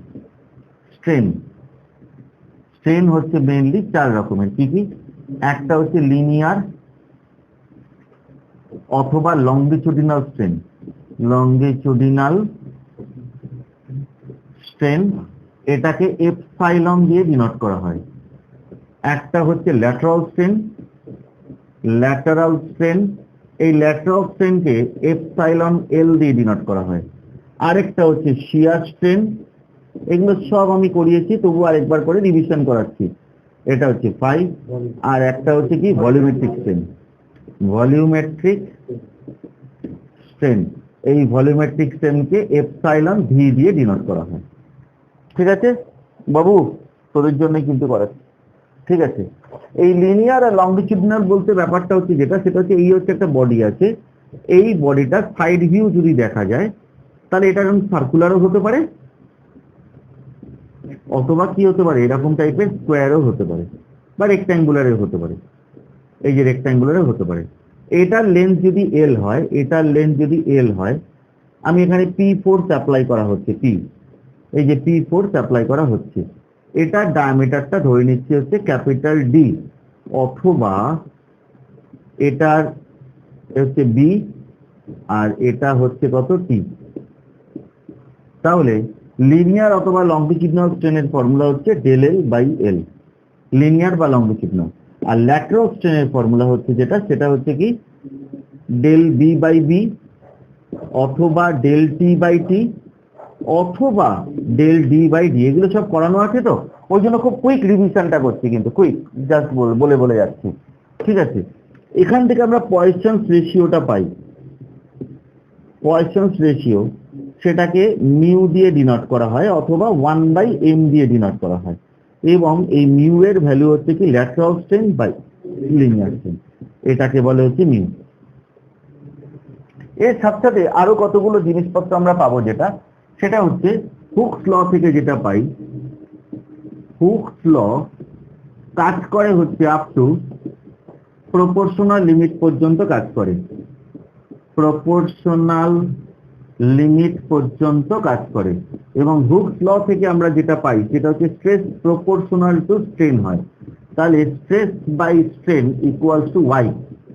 স্ট্রেন হচ্ছে মেইনলি চার রকমের। কি কি? একটা হচ্ছে লিনিয়ার অথবা লংগিচুডিনাল স্ট্রেন, এটাকে এপসাইলন দিয়ে ডিনোট করা হয়। একটা হচ্ছে ল্যাটারাল স্ট্রেন, এই ল্যাটারাল স্ট্রেনকে এপসাইলন এল দিয়ে ডিনোট করা হয়। আরেকটা হচ্ছে শিয়ার স্ট্রেন, এগুলো সব আমি করিয়েছি, তবু আরেকবার করে রিভিশন করাচ্ছি। এটা হচ্ছে ফাই। আর একটা হচ্ছে কি, ভলিউমেট্রিক স্ট্রেন, এই ভলিউমেট্রিক স্ট্রেনকে এপসাইলন ভি দিয়ে ডিনোট করা হয়। ঠিক আছে বাবু, তোদের জন্য কিন্তু করাচ্ছি। ঠিক আছে, এই লিনিয়ার আর লংগিটিউডিনাল বলতে ব্যাপারটা হচ্ছে যেটা, সেটা হচ্ছে এই হচ্ছে একটা বডি আছে, এই বডিটা সাইড ভিউ যদি দেখা যায় তাহলে এটা যেমন সার্কুলারও হতে পারে, অথবা কি হতে পারে, এরকম টাইপের স্কোয়ারও হতে পারে, বা রেক্ট্যাঙ্গুলারও হতে পারে। এই যে রেক্ট্যাঙ্গুলারও হতে পারে। এটার লেন্থ যদি এল হয়, আমি এখানে পি ফোর্স অ্যাপ্লাই করা হচ্ছে, এই যে পি ফোর্স অ্যাপ্লাই করা হচ্ছে, এটার ডায়ামিটারটা ধরে নিচ্ছে হচ্ছে ক্যাপিটাল ডি, অথবা এটার হচ্ছে বি, আর এটা হচ্ছে কত, টি। তাহলে লিনিয়ার অথবা লংগিটিউডিনাল স্ট্রেনের ফর্মুলা হচ্ছে del L by L, linear বা লংগিটিউডিনাল। আর ল্যাটারাল স্ট্রেনের ফর্মুলা হচ্ছে যেটা, সেটা হচ্ছে কি, ডেল বি বাই বি, অথবা ডেল টি বাই টি, অথবা ডেল ডি বাই ডি। এগুলো সব করানো আছে, তো ওই জন্য খুব কুইক রিভিশনটা করছি, কিন্তু কুইক জাস্ট বলে যাচ্ছি। ঠিক আছে, এখান থেকে আমরা পয়সনস রেশিওটা পাই। পয়সনস রেশিও সেটাকে মিউ দিয়ে ডিনোট করা হয় অথবা 1/m দিয়ে ডিনোট করা হয়, এবং এই মিউ এর ভ্যালু হচ্ছে কি lateral strain by linear strain, এটাকে বলে হচ্ছে মিউ। এর সাথে সাথে আরো কতগুলো জিনিসপত্র আমরা পাবো, সেটা হচ্ছে হুকস ল থেকে যেটা পাই। হুকস ল কাজ করে হচ্ছে আপ টু প্রপোর্শনাল লিমিট পর্যন্ত কাজ করে, প্রপোর্শনাল লিমিট পর্যন্ত কাজ করে। এবং হুকস ল থেকে আমরা যেটা পাই সেটা হচ্ছে স্ট্রেস প্রপোর্শনাল টু স্ট্রেন হয়। তাহলে stress by strain equals to Y.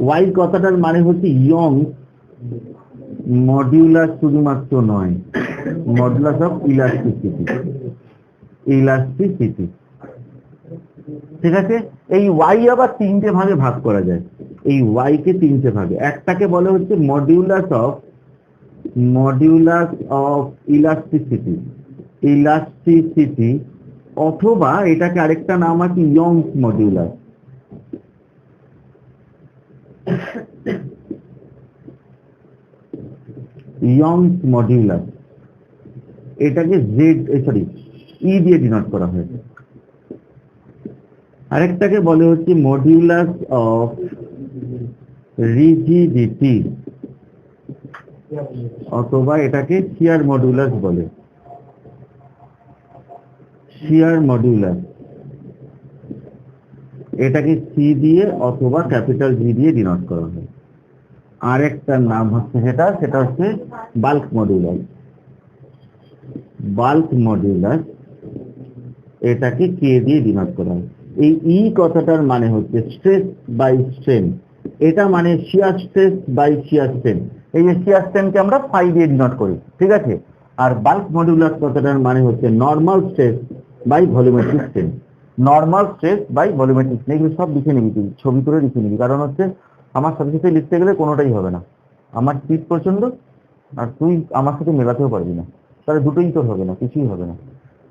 Y কথাটার মানে হচ্ছে ইয়ং মডিউলাস, শুধুমাত্র নয়, মডুলাস অফ ইলাস্টিসিটি। ইলাস্টিসিটি, ঠিক আছে। এই ওয়াই আবার তিনটে ভাগে ভাগ করা যায়। এই ওয়াই কে তিনটে ভাগে, একটাকে বলে হচ্ছে মডিউলাস অফ ইলাস্টিসিটি, ইলাস্টিসিটি, অথবা এটাকে আরেকটা নাম আছে ইয়ংস মডিউলাস। ইয়ংস মডিউলাস, এটাকে ই দিয়ে ডিনোট করা হয়। আরেকটাকে বলে হচ্ছে মডিউলাস অফ রিজিডিটি, অথবা এটাকে শিয়ার মডিউলাস বলে। শিয়ার মডিউলাস, এটাকে সি দিয়ে অথবা ক্যাপিটাল জি দিয়ে ডিনোট করা হয়। আরেকটা নাম হচ্ছে সেটা হচ্ছে বাল্ক মডিউলাস। বাল্ক মডিউলাস, এটাকে কে দিয়ে ডিনোট করা হয়। এই ই কথাটার মানে হচ্ছে স্ট্রেস বাই স্ট্রেন, এটা মানে shear stress by shear strain. এই যে শিয়ার স্ট্রেনকে আমরা ফাই দিয়ে ডিনোট করি, ঠিক আছে। আর বাল্ক মডিউলাস কথাটার মানে হচ্ছে normal stress by volumetric strain. Normal stress by volumetric strain, এগুলো সব লিখে নিবি, তুই ছবি করে লিখে নিবি, কারণ হচ্ছে আমার সাথে সাথে লিখতে গেলে কোনোটাই হবে না। আমার স্পিড প্রচন্ড, আর তুই আমার সাথে মেলাতেও পারবি না, তাহলে দুটোই তোর হবে না, কিছুই হবে না।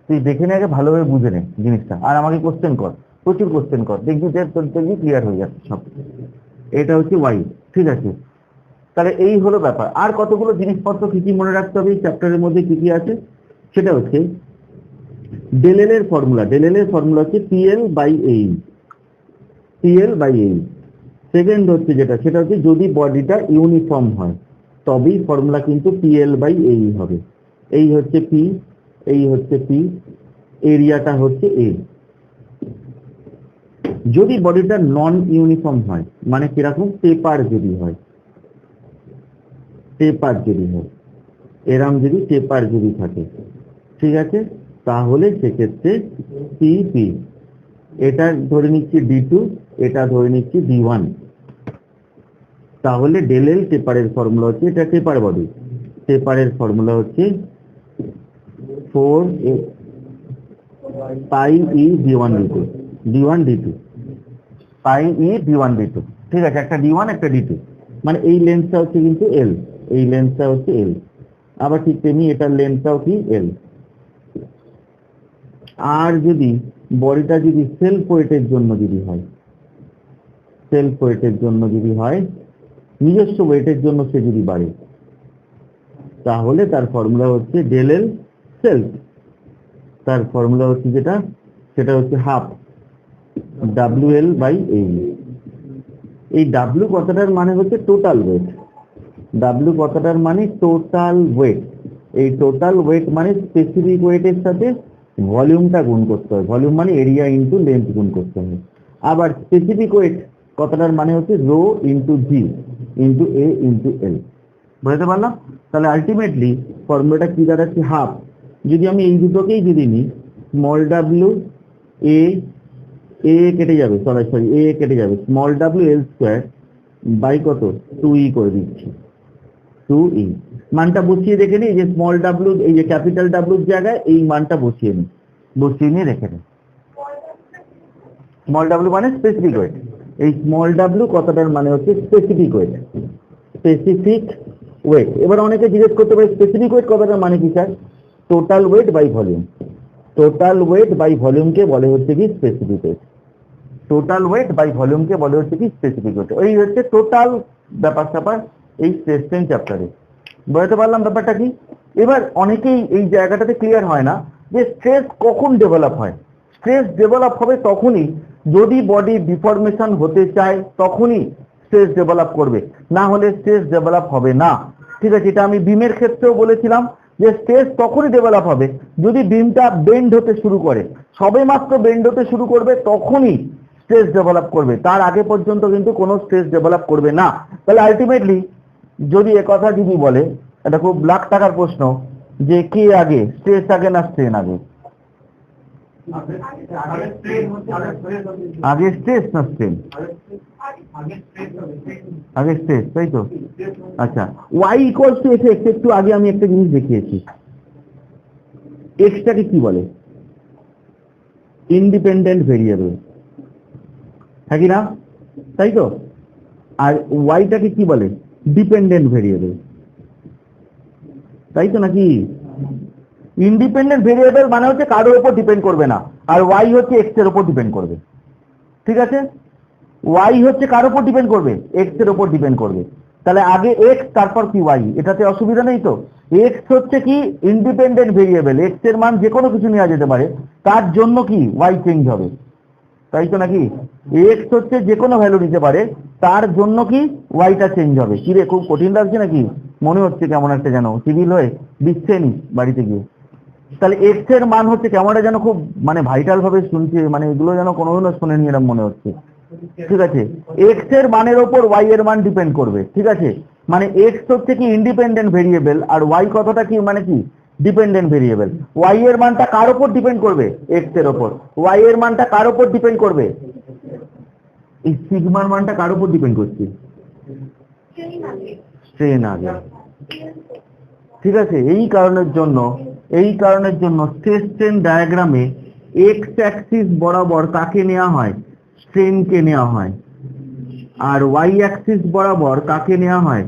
তুই দেখে নে আগে, ভালোভাবে বুঝে নে জিনিসটা, আর আমাকে কোশ্চেন কর, প্রচুর কোশ্চেন কর, দেখবি যে তোর দেখবি ক্লিয়ার হয়ে যাচ্ছে সব। এটা হচ্ছে ওয়াই, ঠিক আছে। তাহলে এই হলো ব্যাপার। আর কতগুলো জিনিসপত্র কি কি মনে রাখতে হবে এই চ্যাপ্টারের মধ্যে কি কি আছে, সেটা হচ্ছে ডেলেল এর ফর্মুলা। ডেলেল এর ফর্মুলা হচ্ছে পিএল বাই এই, পিএল বাই এই। সেকেন্ড হচ্ছে সেটা হচ্ছে যদি বডিটা ইউনিফর্ম হয় তবেই ফর্মুলা কিন্তু পিএল বাই এই হবে। এই হচ্ছে পি, এই হচ্ছে পি, এরিয়াটা হচ্ছে এ। যদি বডিটা নন ইউনিফর্ম হয়, মানে কিরকম, টেপার যদি হয়, টেপার যদি হয়, এরম যদি টেপার যদি থাকে, ঠিক আছে, তাহলে সেক্ষেত্রে পি পি, এটা ধরে নিচ্ছি D2, এটা ধরে নিচ্ছি D1। তাহলে ডেলেল টেপারের ফর্মুলা হচ্ছে, এটা টেপার বডি, টেপারের ফর্মুলা হচ্ছে 4 পাই ই D1 D2, D1 D2, পাই ই D1 D2, ঠিক আছে। একটা D1 একটা D2, মানে এই লেন্সটা হচ্ছে কিন্তু L, এই লেন্সটা হচ্ছে L। আবার ঠিক তেমনি এটার লেন্সটাও কি L। আর যদি বডিটা যদি সেলফ ওয়েটের জন্য যদি হয়, সেলফ ওয়েটের জন্য যদি হয়, নিজস্ব ওয়েটের জন্য সে যদি বাড়ে, তাহলে তার ফর্মুলা হচ্ছে ডেল এল সেলফ। তার ফর্মুলা হচ্ছে সেটা হচ্ছে হাফ WL বাই এই। এই W কথাটার মানে হচ্ছে টোটাল ওয়েট। W কথাটার মানে টোটাল ওয়েট। এই টোটাল ওয়েট মানে স্পেসিফিক ওয়েটের সাথে ভলিউমটা গুণ করতে হয়। ভলিউম মানে এরিয়া ইন্টু লেন্থ গুণ করতে হয়। আবার স্পেসিফিক ওয়েট কথাটার মানে হচ্ছে রো ইন্টু জি ইন্টু এ ইন্টু এল। বুঝতে পারলাম? তাহলে আলটিমেটলি ফর্মুলাটা কি দাঁড়াচ্ছে, হাফ। যদি আমি এই দুটোকেই যদি নিই, স্মল ডাব্লিউ এ কেটে যাবে, সরি এ কেটে যাবে, small W L square by কত 2E করে দিচ্ছি। 2E মানটা বসিয়ে রেখে নিই, যে স্মল ডাব্লিউ এই যে ক্যাপিটাল ডাব্লিউর জায়গায় এই মানটা বসিয়ে নিয়ে রেখে নিই। স্মল ডাব্লিউ মানে স্পেসিফিক ওয়েট। এই স্মল ডাব্লিউ কথাটার মানে হচ্ছে স্পেসিফিক ওয়েট। Specific wait. এবার অনেকে জিজ্ঞেস করতে পারে স্পেসিফিক ওয়েট কথাটার মানে কি sir? Total weight by volume. Total weight by ভলিউমকে বলে হচ্ছে কি specific weight. Total weight by ভলিউমকে বলে হচ্ছে কি স্পেসিফিক ওয়েট। এই হচ্ছে টোটাল ব্যাপার এই স্ট্রেস স্ট্রেন চ্যাপ্টারে। বুঝতে পারলাম ব্যাপারটা কি? এবার অনেকেই এই জায়গাটাতে ক্লিয়ার হয় না যে স্ট্রেস কখন ডেভেলপ হয়। স্ট্রেস ডেভেলপ হবে তখনই যদি বডি ডিফরমেশন হতে চায়, তখনই স্ট্রেস ডেভেলপ করবে, না হলে স্ট্রেস ডেভেলপ হবে না। ঠিক আছে, এটা আমি বিমের ক্ষেত্রেও বলেছিলাম যে স্ট্রেস তখনই ডেভেলপ হবে যদি বিমটা বেন্ড হতে শুরু করে, সবেমাত্র বেন্ড হতে শুরু করবে তখনই স্ট্রেস ডেভেলপ করবে, তার আগে পর্যন্ত কিন্তু কোনো স্ট্রেস ডেভেলপ করবে না। তাহলে আলটিমেটলি যদি একথা যদি বলে, এটা খুব লাখ টাকার প্রশ্ন, যে কে আগে, স্ট্রেস আগে না স্ট্রেন আগে? আগে স্ট্রেস না স্ট্রেন? আগে স্ট্রেস, তাই তো? আচ্ছা, Y equals to F X, একটু আগে আমি একটা জিনিস দেখিয়েছি। এক্সটাকে কি বলে? ইন্ডিপেন্ডেন্ট ভেরিয়েবল, হ্যাঁ কি না? তাই তো? আর ওয়াইটাকে কি বলে? ডিপেন্ডেন্ট ভেরিয়েবল, তাই তো নাকি? ইন্ডিপেন্ডেন্ট ভেরিয়েবল মানে হচ্ছে কারোর উপর ডিপেন্ড করবে না, আর ওয়াই হচ্ছে এক্স এর উপর ডিপেন্ড করবে। ঠিক আছে, ওয়াই হচ্ছে কার উপর ডিপেন্ড করবে? এক্স এর উপর ডিপেন্ড করবে। তাহলে আগে এক্স তারপর কি ওয়াই, এটাতে অসুবিধা নেই তো? এক্স হচ্ছে কি ইন্ডিপেন্ডেন্ট ভেরিয়েবল, এক্স এর মান যে কোনো কিছু নেওয়া যেতে পারে, তার জন্য কি ওয়াই চেঞ্জ হবে, তাই তো নাকি? এক্স হচ্ছে যে কোনো ভ্যালু নিতে পারে, তার জন্য কি ওয়াইটা চেঞ্জ হবে। কি রে, খুব কঠিন লাগছে নাকি? মনে হচ্ছে কেমন একটা যেন সিভিল হয়ে দিচ্ছেন বাড়িতে গিয়ে। তাহলে এক্স এর মান হচ্ছে কেমন যেন খুব মানে ভাইটাল ভাবে শুনছে, মানে এগুলো যেন কোনোদিনও শোনেনি এরকম মনে হচ্ছে। ঠিক আছে, এক্স এর মানের ওপর ওয়াই এর মান ডিপেন্ড করবে। ঠিক আছে, মানে এক্স হচ্ছে কি ইন্ডিপেন্ডেন্ট ভেরিয়েবল, আর ওয়াই কথাটা কি মানে কি ডিপেন্ডেন্ট ভেরিয়েবল। ওয়াই এর মানটা কার উপর ডিপেন্ড করবে? এক্স এর উপর। ওয়াই এর মানটা কার উপর ডিপেন্ড করবে? এই সিগমার মানটা কার উপর ডিপেন্ড করছে? স্ট্রেন আগে। ঠিক আছে, এই কারণের জন্য স্ট্রেস স্ট্রেন ডায়াগ্রামে এক্স অ্যাক্সিস বরাবর কাকে নেওয়া হয়? স্ট্রেনকে নেওয়া হয়। আর ওয়াই অ্যাক্সিস বরাবর কাকে নেওয়া হয়?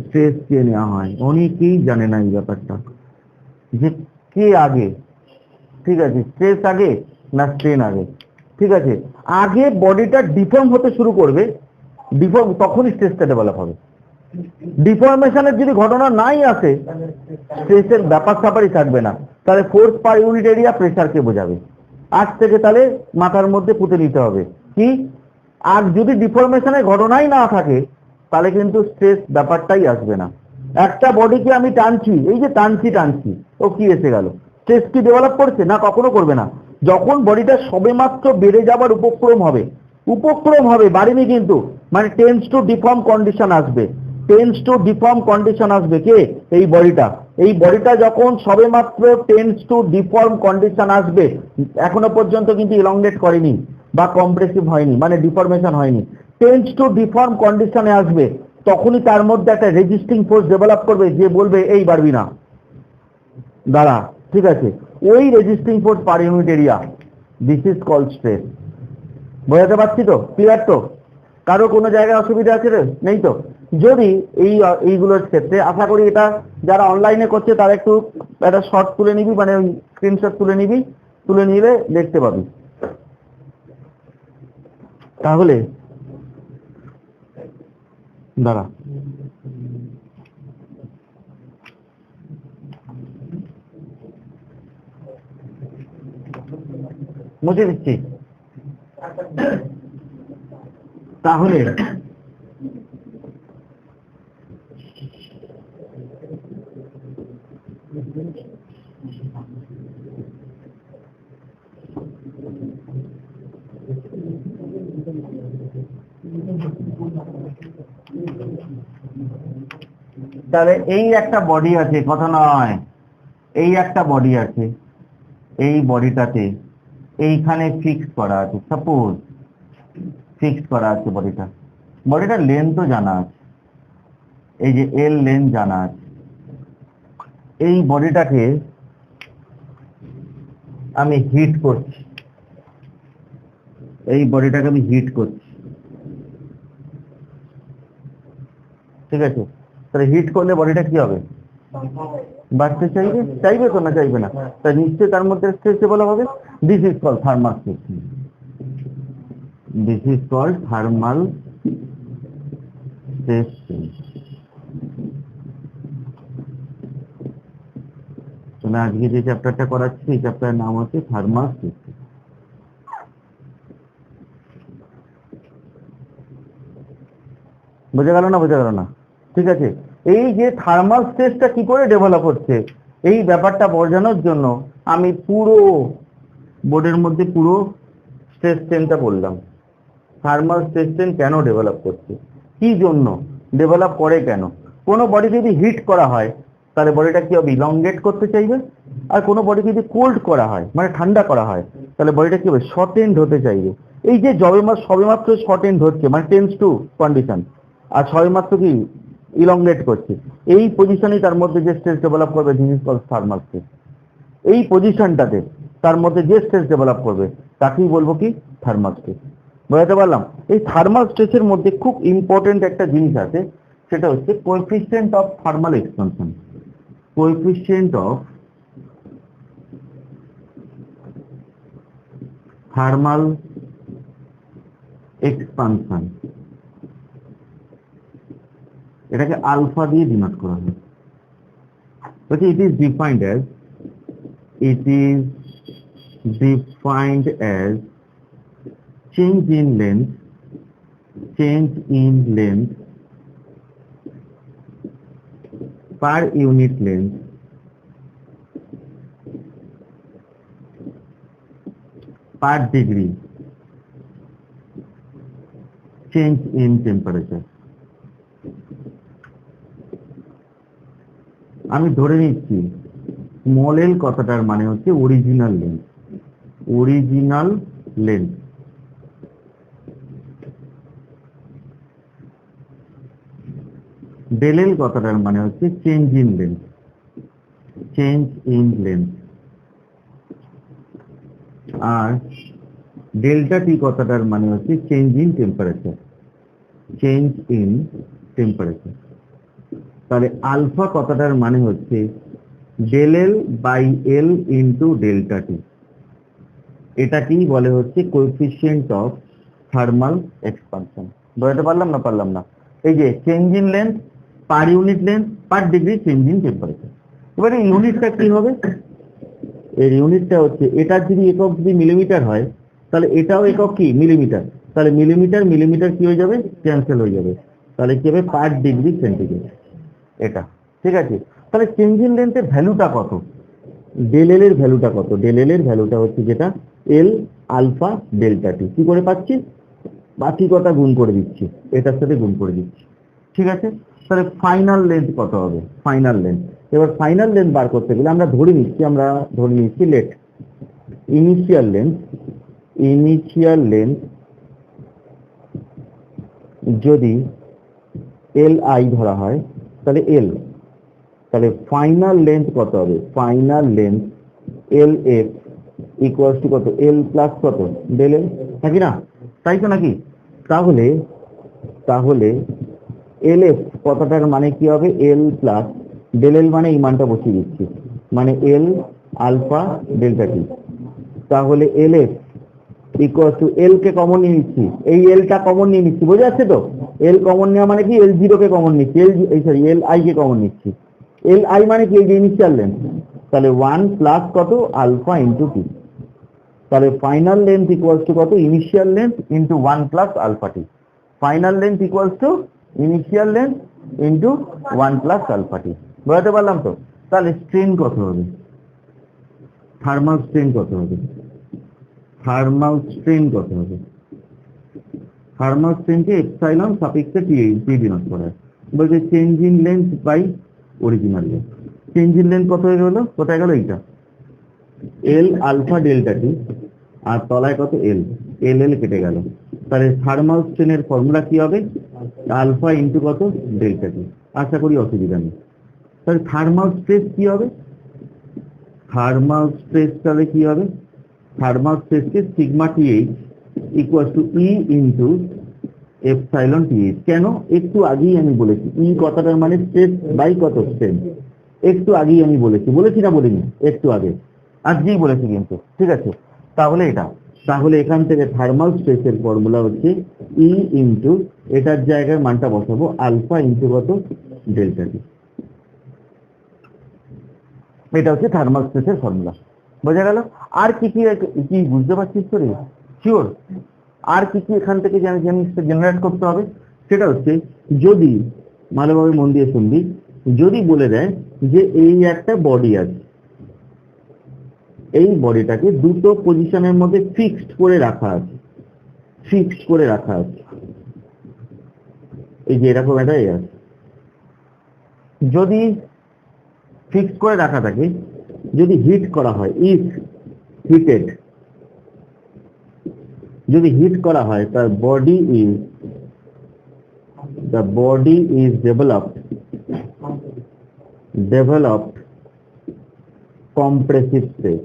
স্ট্রেসকে নেওয়া হয়। অনেকেই জানে না এই ব্যাপারটা, যে কে আগে। ঠিক আছে, স্ট্রেস আগে না স্ট্রেন আগে? ঠিক আছে, আগে বডিটা ডিফর্ম হতে শুরু করবে, ডিফর্ম তখনই স্ট্রেসটা ডেভেলপ হবে। ডিফরমেশনের যদি ঘটনা নাই আসে, স্ট্রেসের ব্যাপার স্যাপারই থাকবে না। তাহলে ফোর্স পার ইউনিট এরিয়া প্রেসারকে বোঝাবে। আজ থেকে তাহলে মাথার মধ্যে পুঁতে নিতে হবে কি, আর যদি ডিফরমেশনের ঘটনাই না থাকে তাহলে কিন্তু স্ট্রেস ব্যাপারটাই আসবে না। একটা বডিকে আমি টানছি, এই যে টানছি, ও কি এসে গেল? স্ট্রেস কি ডেভেলপ করছে? না, কখনো করবে না। যখন বডিটা সবেমাত্র বেড়ে যাবার উপক্রম হবে, বাড়েনি কিন্তু, মানে টেন্স টু ডিফর্ম কন্ডিশন আসবে। কে? এই বডিটা যখন সবেমাত্র টেন্স টু ডিফর্ম কন্ডিশন আসবে, এখনো পর্যন্ত কিন্তু ইলংগেট করেনি বা কম্প্রেসিভ হয়নি, মানে ডিফরমেশন হয়নি, টেন্স টু ডিফর্ম কন্ডিশনে আসবে, তখনই তার মধ্যে একটা রেজিস্টিং ফোর্স ডেভেলপ করবে, যে বলবে এই পারবি না, দাঁড়া। ঠিক আছে, ওই resisting force per unit area, this is called stress. বোঝাতে পারছি তো? ক্লিয়ার তো? কারো কোনো জায়গায় অসুবিধা আছে রে? নেই তো? যদি এইগুলোর ক্ষেত্রে আশা করি এটা যারা অনলাইনে করছে তারা একটু একটা শর্ট তুলে নিবি, মানে ওই স্ক্রিনশট তুলে নিবি, তুলে নিলে দেখতে পাবি। তাহলে দাঁড়া, মুছে দিচ্ছি। তাহলে তাহলে এই একটা বডি আছে, কথা নয়, এই একটা বডি আছে, এই বডিটাতে এইখানে ফিক্স করা আছে, সাপোজ ফিক্স করা আছে বডিটার লেন্থ জানা আছে, এই যে এল লেন্থ জানা আছে। এই বডিটাকে আমি হিট করছি, ঠিক আছে? তাহলে হিট করলে বডিটা কি হবে? বাড়তে চাইবে তো, না চাইবে না? তাই নিশ্চয়ই তার মধ্যে স্ট্রেস ডেভেলপ হবে। This is called thermal stress. This is called thermal stress change. আজকে যে চ্যাপ্টারটা করাচ্ছি এই চ্যাপ্টারের নাম হচ্ছে থার্মাল স্ট্রেস। বোঝা গেল না? বোঝা গেল না? ঠিক আছে, এই যে থার্মাল স্ট্রেসটা কি করে ডেভেলপ হচ্ছে এই ব্যাপারটা বোঝানোর জন্য আমি পুরো বোর্ডের মধ্যে পুরো স্ট্রেস চেনটা বললাম। থার্মাল স্ট্রেস চেন কেন ডেভেলপ করছে, কি জন্য ডেভেলপ করে, কেন কোনো বডি যদি হিট করা হয় তাহলে বডিটা কি হবে, ইলংগেট করতে চাইবে। আর কোনো বডি যদি কোল্ড করা হয় মানে ঠান্ডা করা হয় তাহলে বডিটা কি হবে, শর্ট এন্ড হতে চাইবে। এই যে সবেমাত্র শর্ট এন্ড হচ্ছে মানে টেন্স টু কন্ডিশন, আর সবেমাত্র কি ইলংগেট করছে, এই পজিশনেই তার মধ্যে যে স্ট্রেস ডেভেলপ করবে জিনিস কল থার্মাল স্ট্রেস। এই পজিশনটাতে তার মধ্যে যে স্ট্রেস ডেভেলপ করবে তাকেই বলবো কি, থার্মাল স্ট্রেস। বুঝাতে পারলাম? এই থার্মাল স্ট্রেসের মধ্যে খুব ইম্পর্টেন্ট একটা জিনিস আছে, সেটা হচ্ছে coefficient of thermal expansion. Coefficient of thermal expansion, এটাকে আলফা দিয়ে ডিনোট করা হয়। It is defined as change in length per unit length per degree change in temperature। আমি ধরে নিচ্ছি স্মল এল কথাটার মানে হচ্ছে original length, original length. Del L কথাটার মানে হচ্ছে change in length, change in length. আর ডেল্টা টি কথাটার মানে হচ্ছে change in temperature, change in temperature. তাহলে আলফা কথাটার মানে হচ্ছে del L by L into delta T. এটাকেই বলে হচ্ছে কোএফিসিয়েন্ট অফ থার্মাল এক্সপানশন। বুঝতে পারলাম না? পারলাম না? এই যে change in length per unit length per degree change in temperature. এবারে ইউনিটটা কি হবে, এর ইউনিটটা হচ্ছে, এটার যদি একক যদি মিলিমিটার হয় তাহলে এটাও একক কি, মিলিমিটার। তাহলে মিলিমিটার মিলিমিটার কি হয়ে যাবে, ক্যান্সেল হয়ে যাবে। তাহলে কি হবে, পার ডিগ্রি সেন্টিগ্রেড। এটা ঠিক আছে। তাহলে চেঞ্জ ইন লেন্থের ভ্যালুটা কত, ডেল এল এর ভ্যালুটা কত? ডেল এল এর ভ্যালুটা হচ্ছে যেটা এল আলফা ডেল্টা টি। কি করে পাচ্ছি, বাকি কথা গুণ করে দিচ্ছি, এটার সাথে গুণ করে দিচ্ছি। ঠিক আছে, তাহলে ফাইনাল লেন্থ কত হবে, ফাইনাল লেন্থ। এবার ফাইনাল লেন্থ বার করতে গেলে আমরা ধরে নিচ্ছি লেট ইনিশিয়াল লেন্থ যদি এল আই ধরা হয় তাহলে এল, তাহলে ফাইনাল লেন্থ কত হবে, final length L F equals to কত, এল প্লাস কত, ডেল এল, নাকি না? তাই তো নাকি? তাহলে এল এফ কতটার মানে কি হবে, এল প্লাস ডেল এল, মানে এই মানটা বসিয়ে দিচ্ছি, মানে এল আলফা ডেল্টা টি। তাহলে L F equal to, L K common নিয়ে নিচ্ছি, এই এলটা কমন নিয়ে নিচ্ছি, বোঝা যাচ্ছে তো? এল কমন নেওয়া মানে কি, এল জিরো কে কমন নিচ্ছি, এল আই কে কমন নিচ্ছি। এল আই মানে কি, এই যে ইনিশিয়াল লেন্থ, তাহলে 1 প্লাস কত, আলফা ইন্টু টি। তাহলে ফাইনাল লেন্থ ইকুয়ালস টু কত, initial length into 1 plus alpha T. Final length equals to initial length into 1 plus alpha T. বুঝতে পারলাম তো? তাহলে স্ট্রেন কত হবে, থার্মাল স্ট্রেন কত হবে, থার্মাল স্ট্রেন কত হবে? থার্মাল স্ট্রেনকে এপসাইলন সাপেক্ষে টি ডিনোট করা হয়। বলছে change in length by original length. Change in length কত হয়ে গেল, কোথায় গেল এইটা, এল আলফা ডেল্টা টি, আর তলায় কত, এল, এল এল কেটে গেল। তাহলে থার্মাল স্ট্রেনের ফর্মুলা কি হবে, আলফা ইন্টু কত, ডেল্টা টি। আশা করি অসুবিধা নেই। তাহলে থার্মাল স্ট্রেস কি হবে, থার্মাল স্ট্রেস তাহলে কি হবে, থার্মাল স্ট্রেসকে sigma TH equal to E into epsilon TH. কেন, একটু আগেই আমি বলেছি ই কথাটার মানে স্ট্রেস বাই কত, স্ট্রেন। একটু আগেই আমি বলেছি না বলিনি, একটু আগে, আজকেই বলেছি কিন্তু, ঠিক আছে? তাহলে এটা তাহলে এখান থেকে থার্মাল স্ট্রেসের ফর্মুলা হচ্ছে ই ইন্টু এটার জায়গায় মানটা বসাবো আলফা ইন্টু কত ডেল্টা টি। এটা হচ্ছে থার্মাল স্ট্রেসের ফর্মুলা। বোঝা গেল? আর কি কি কি বুঝতে পারছিস তো রে? শিওর? আর কি কি এখান থেকে জিনিসটা জেনারেট করতে হবে সেটা হচ্ছে, যদি ভালোভাবে মন দিয়ে শুনবি, যদি বলে দেয় যে এই একটা বডি আছে, এই বডিটাকে দুটো পজিশনের মধ্যে ফিক্সড করে রাখা আছে, ফিক্সড করে রাখা আছে, এই যে এরকম একটা আছে, যদি ফিক্স করে রাখা থাকে, যদি হিট করা হয়, ইফ হিটেড, যদি হিট করা হয় তার body is, the body is developed compressive stress।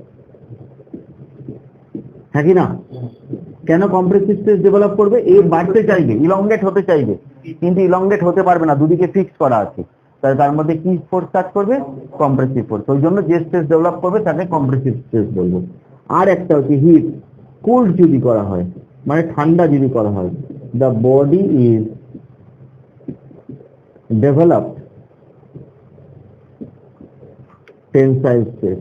হ্যাঁ কি না? কেন কম্প্রেসিভ স্ট্রেস ডেভেলপ করবে? এ বাড়তে চাইবে, ইলংগেট হতে চাইবে, কিন্তু ইলংগেট হতে পারবে না, দুদিকে ফিক্স করা আছে, তাই তার মধ্যে কি ফোর্স কাজ করবে? Compressive force. ওই জন্য যে স্ট্রেস ডেভেলপ করবে তাকে কম্প্রেসিভ স্ট্রেস বলবো। আর একটা হচ্ছে হিট, কোল্ড যদি করা হয়, মানে ঠান্ডা যদি করা হয়, the body is developed tensile stress।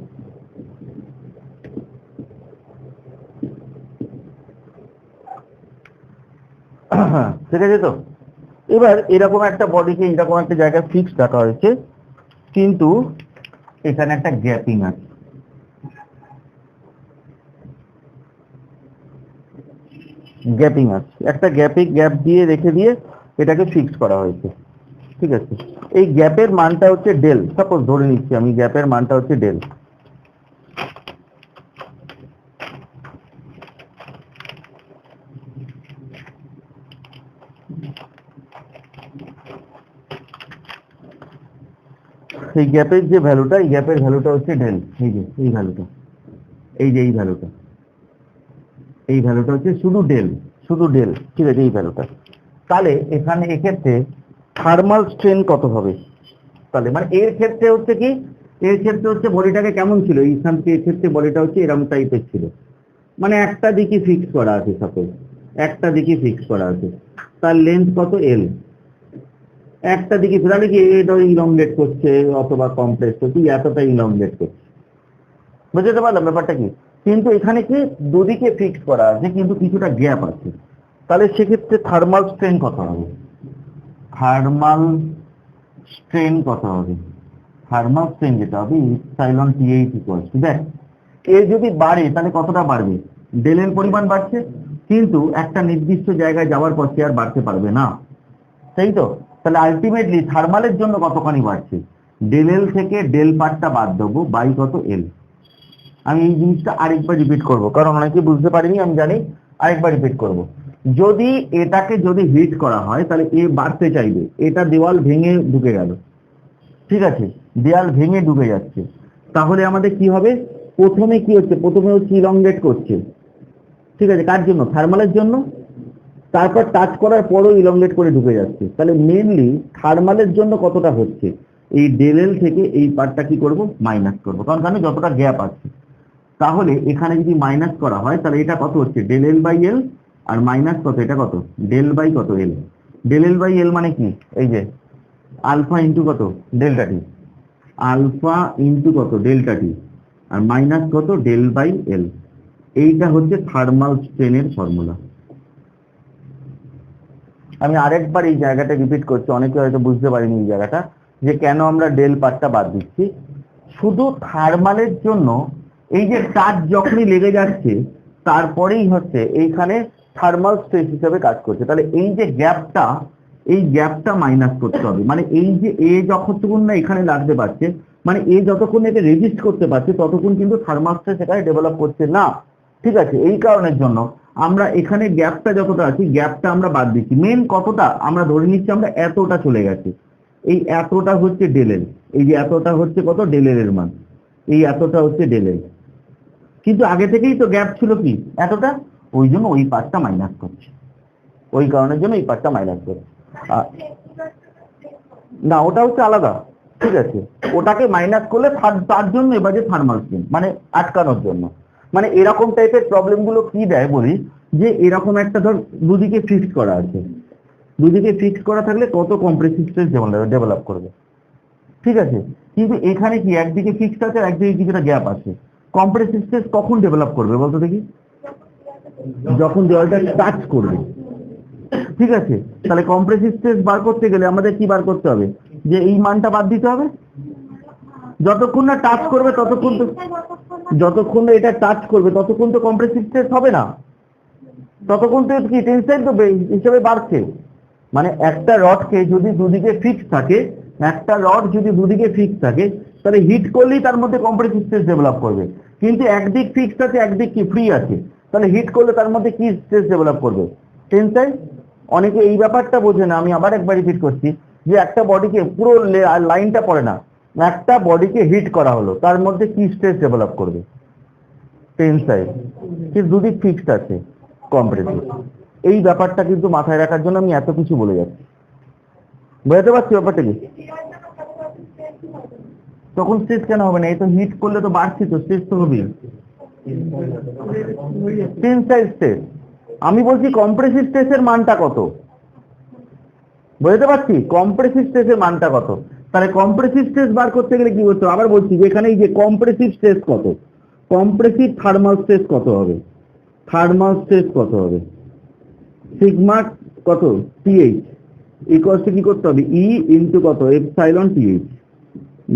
ঠিক আছে তো? এবার এরকম একটা বডিকে এরকম একটা জায়গায় ফিক্স রাখা হয়েছে, কিন্তু এখানে একটা গ্যাপিং আছে, গ্যাপিং আছে, একটা গ্যাপ দিয়ে রেখে দিয়ে এটাকে ফিক্স করা হয়েছে। ঠিক আছে, এই গ্যাপের মানটা হচ্ছে ডেল। সাপোজ ধরে নিচ্ছি আমি গ্যাপের মানটা হচ্ছে ডেল। এই গ্যাপের যে ভ্যালুটা, এই গ্যাপের ভ্যালুটা হচ্ছে ডেল। এই যে এই ভ্যালুটা, এই যে এই ভ্যালুটা, এই ভ্যালুটা হচ্ছে শুধু ডেল, শুধু ডেল। ঠিক আছে, এই ভ্যালুটা। তাহলে এখানে এক্ষেত্রে থার্মাল স্ট্রেন কত হবে? তাহলে মানে এর ক্ষেত্রে হচ্ছে কি, এর ক্ষেত্রে হচ্ছে বডিটাকে কেমন ছিল, এইখান থেকে এর ক্ষেত্রে বডিটা হচ্ছে এরকম টাইপের ছিল, মানে একটা দিকে ফিক্স করা আছে, সাপোজ একটা দিকে ফিক্স করা আছে, তার লেন্থ কত? এল। একটা দিকে, তাহলে কি এটা ইলংগেট করছে অথবা কমপ্রেস করছে, এতটা ইলংগেট করছে। বুঝতে পারলাম ব্যাপারটা কি? কিন্তু এখানে কি দুদিকে ফিক্স করা আছে, কিন্তু কিছুটা গ্যাপ আছে। তাহলে সেক্ষেত্রে থার্মাল স্ট্রেন কত হবে? থার্মাল স্ট্রেন কত হবে? থার্মাল স্ট্রেন যেটা হবে ইপসাইলন টিএইচ ইকুয়ালস টু, দেখ এ যদি বাড়ে তাহলে কতটা বাড়বে? ডেলের পরিমাণ বাড়ছে, কিন্তু একটা নির্দিষ্ট জায়গায় যাওয়ার পর সে আর বাড়তে পারবে না, তাই তো? তাহলে আলটিমেটলি থার্মালের জন্য কতখানি বাড়ছে? ডেল এল থেকে ডেল পার্টটা বাদ দেবো, বাই কত? এল। আমি এই জিনিসটা আরেকবার রিপিট করব, কারণ অনেকে বুঝতে পারিনি, আমি জানি, আরেকবার রিপিট করব। যদি এটাকে যদি হিট করা হয় তাহলে এ বাড়তে চাইবে, এটা দেওয়াল ভেঙে ঢুকে গেল, ঠিক আছে, দেওয়াল ভেঙে ঢুকে যাচ্ছে, তাহলে আমাদের কি হবে? প্রথমে কি হচ্ছে? প্রথমে হচ্ছে ইলংগেট করছে, ঠিক আছে, কার জন্য? থার্মালের জন্য। তারপর টাচ করার পরও ইলংগেট করে ঢুকে যাচ্ছে, তাহলে মেইনলি থার্মালের জন্য কতটা হচ্ছে? এই ডেল এল থেকে এই পার্টটা কি করব? মাইনাস করব, কারণ এখানে যতটা গ্যাপ আছে। তাহলে এখানে যদি মাইনাস করা হয় তাহলে এটা কত হচ্ছে? ডেল এল বাই এল, আর মাইনাস কত? এটা কত? ডেল বাই কত? এল। ডেল এল বাই এল মানে কি? এই যে আলফা ইন্টু কত? Delta T. আলফা ইন্টু কত? ডেল্টা টি, আর মাইনাস কত? Del by L. এইটা হচ্ছে থার্মাল স্ট্রেনের ফর্মুলা। আমি আরেকবার এই জায়গাটা রিপিট করছি, অনেকে হয়তো বুঝতে পারিনি এই জায়গাটা, যে কেন আমরা ডেল পার্টটা বাদ দিচ্ছি। শুধু থার্মালের জন্য এই যে টাচ যখনই লেগে যাচ্ছে তারপরেই হচ্ছে এইখানে থার্মাল স্ট্রেস হিসেবে কাজ করছে। তাহলে এই যে গ্যাপটা, এই গ্যাপটা মাইনাস করতে হবে, মানে এই যে এ যতক্ষণ না এখানে লাগতে পারছে, মানে এ যতক্ষণ একে রেজিস্ট করতে পারছে ততক্ষণ কিন্তু থার্মাল স্ট্রেস এখানে ডেভেলপ করছে না। ঠিক আছে, এই কারণের জন্য আমরা এখানে গ্যাপটা যতটা আছে, গ্যাপটা আমরা বাদ দিচ্ছি। মেন কতটা আমরা ধরে নিচ্ছি, আমরা এতটা চলে গেছে, এই এতটা হচ্ছে ডেলেল, এই যে এতটা হচ্ছে কত? ডেলের মান, এই এতটা হচ্ছে ডেলেল, কিন্তু আগে থেকেই তো গ্যাপ ছিল কি? এতটা, ওই জন্য ওই পার্টটা মাইনাস করছে, ওই কারণের জন্য এই পার্টটা মাইনাস করছে। না, ওটা হচ্ছে আলাদা, ঠিক আছে, ওটাকে মাইনাস করলে তার জন্য এবার যে থার্মাল স্ট্রেন মানে আটকানোর জন্য। মানে এরকম টাইপের প্রবলেম গুলো কি দেয় বলি, যে এরকম একটা ধর দুদিকে ফিক্সড করা আছে, দুদিকে ফিক্সড করা থাকলে কত কম্প্রেসিভ স্ট্রেস ডেভেলপ করবে, ঠিক আছে। কিন্তু এখানে কি একদিকে ফিক্সড আছে আর একদিকে কিছুটা গ্যাপ আছে, কম্প্রেসিভ স্ট্রেস কখন ডেভেলপ করবে বলতো দেখি? যখন দেওয়ালটা টাচ করবে, ঠিক আছে। তাহলে কম্প্রেসিভ স্ট্রেস বার করতে গেলে আমাদের কি বার করতে হবে, যে এই মানটা বাদ দিতে হবে। যতক্ষণ না টাচ করবে ততক্ষণ তো, যতক্ষণ না এটা টাচ করবে ততক্ষণ তো কম্প্রেসিভ স্ট্রেস হবে না, ততক্ষণ তো কি টেনসাইল তো হিসেবে বাড়ছে। মানে একটা রডকে যদি দুদিকে ফিক্স থাকে, একটা রড যদি দুদিকে ফিক্স থাকে, তাহলে হিট করলেই তার মধ্যে কম্প্রেসিভ স্ট্রেস ডেভেলপ করবে। কিন্তু একদিক ফিক্সড আছে একদিক কি ফ্রি আছে, তাহলে হিট করলে তার মধ্যে কি স্ট্রেস ডেভেলপ করবে, টেনসাইল। অনেকে এই ব্যাপারটা বোঝে না, আমি আবার একবার রিপিট করছি, যে একটা বডিকে পুরো লাইনটা পড়ে না, একটা বডিকে হিট করা হলো তার মধ্যে কি স্ট্রেস ডেভেলপ করবে, টেনসাইল। কিন্তু দুদিক ফিক্সড আছে, কম্প্রেসিভ। এই ব্যাপারটা কিন্তু মাথায় রাখার জন্য আমি এত কিছু বলে যাচ্ছি, বুঝতে পারছি ব্যাপারটা কি? তখন স্ট্রেস কেন হবে না, এই তো হিট করলে তো বাড়ছি, তো স্ট্রেস তো হবে। টেনসাইল স্ট্রেস, আমি বলছি কম্প্রেসিভ স্ট্রেসের মানটা কত, বুঝতে পারছি কম্প্রেসিভ স্ট্রেসের মানটা কত। তাহলে কম্প্রেসিভ স্ট্রেস বার করতে গেলে কি করতে হবে, আবার বলছি যে এখানে এই যে কম্প্রেসিভ স্ট্রেস কত, কম্প্রেসিভ থার্মাল স্ট্রেস কত হবে, থার্মাল স্ট্রেস কত হবে, সিগমা কত টিএইচ ইকুয়ালস টু কি করতে হবে, ই ইনটু কত এপসাইলন টিএইচ,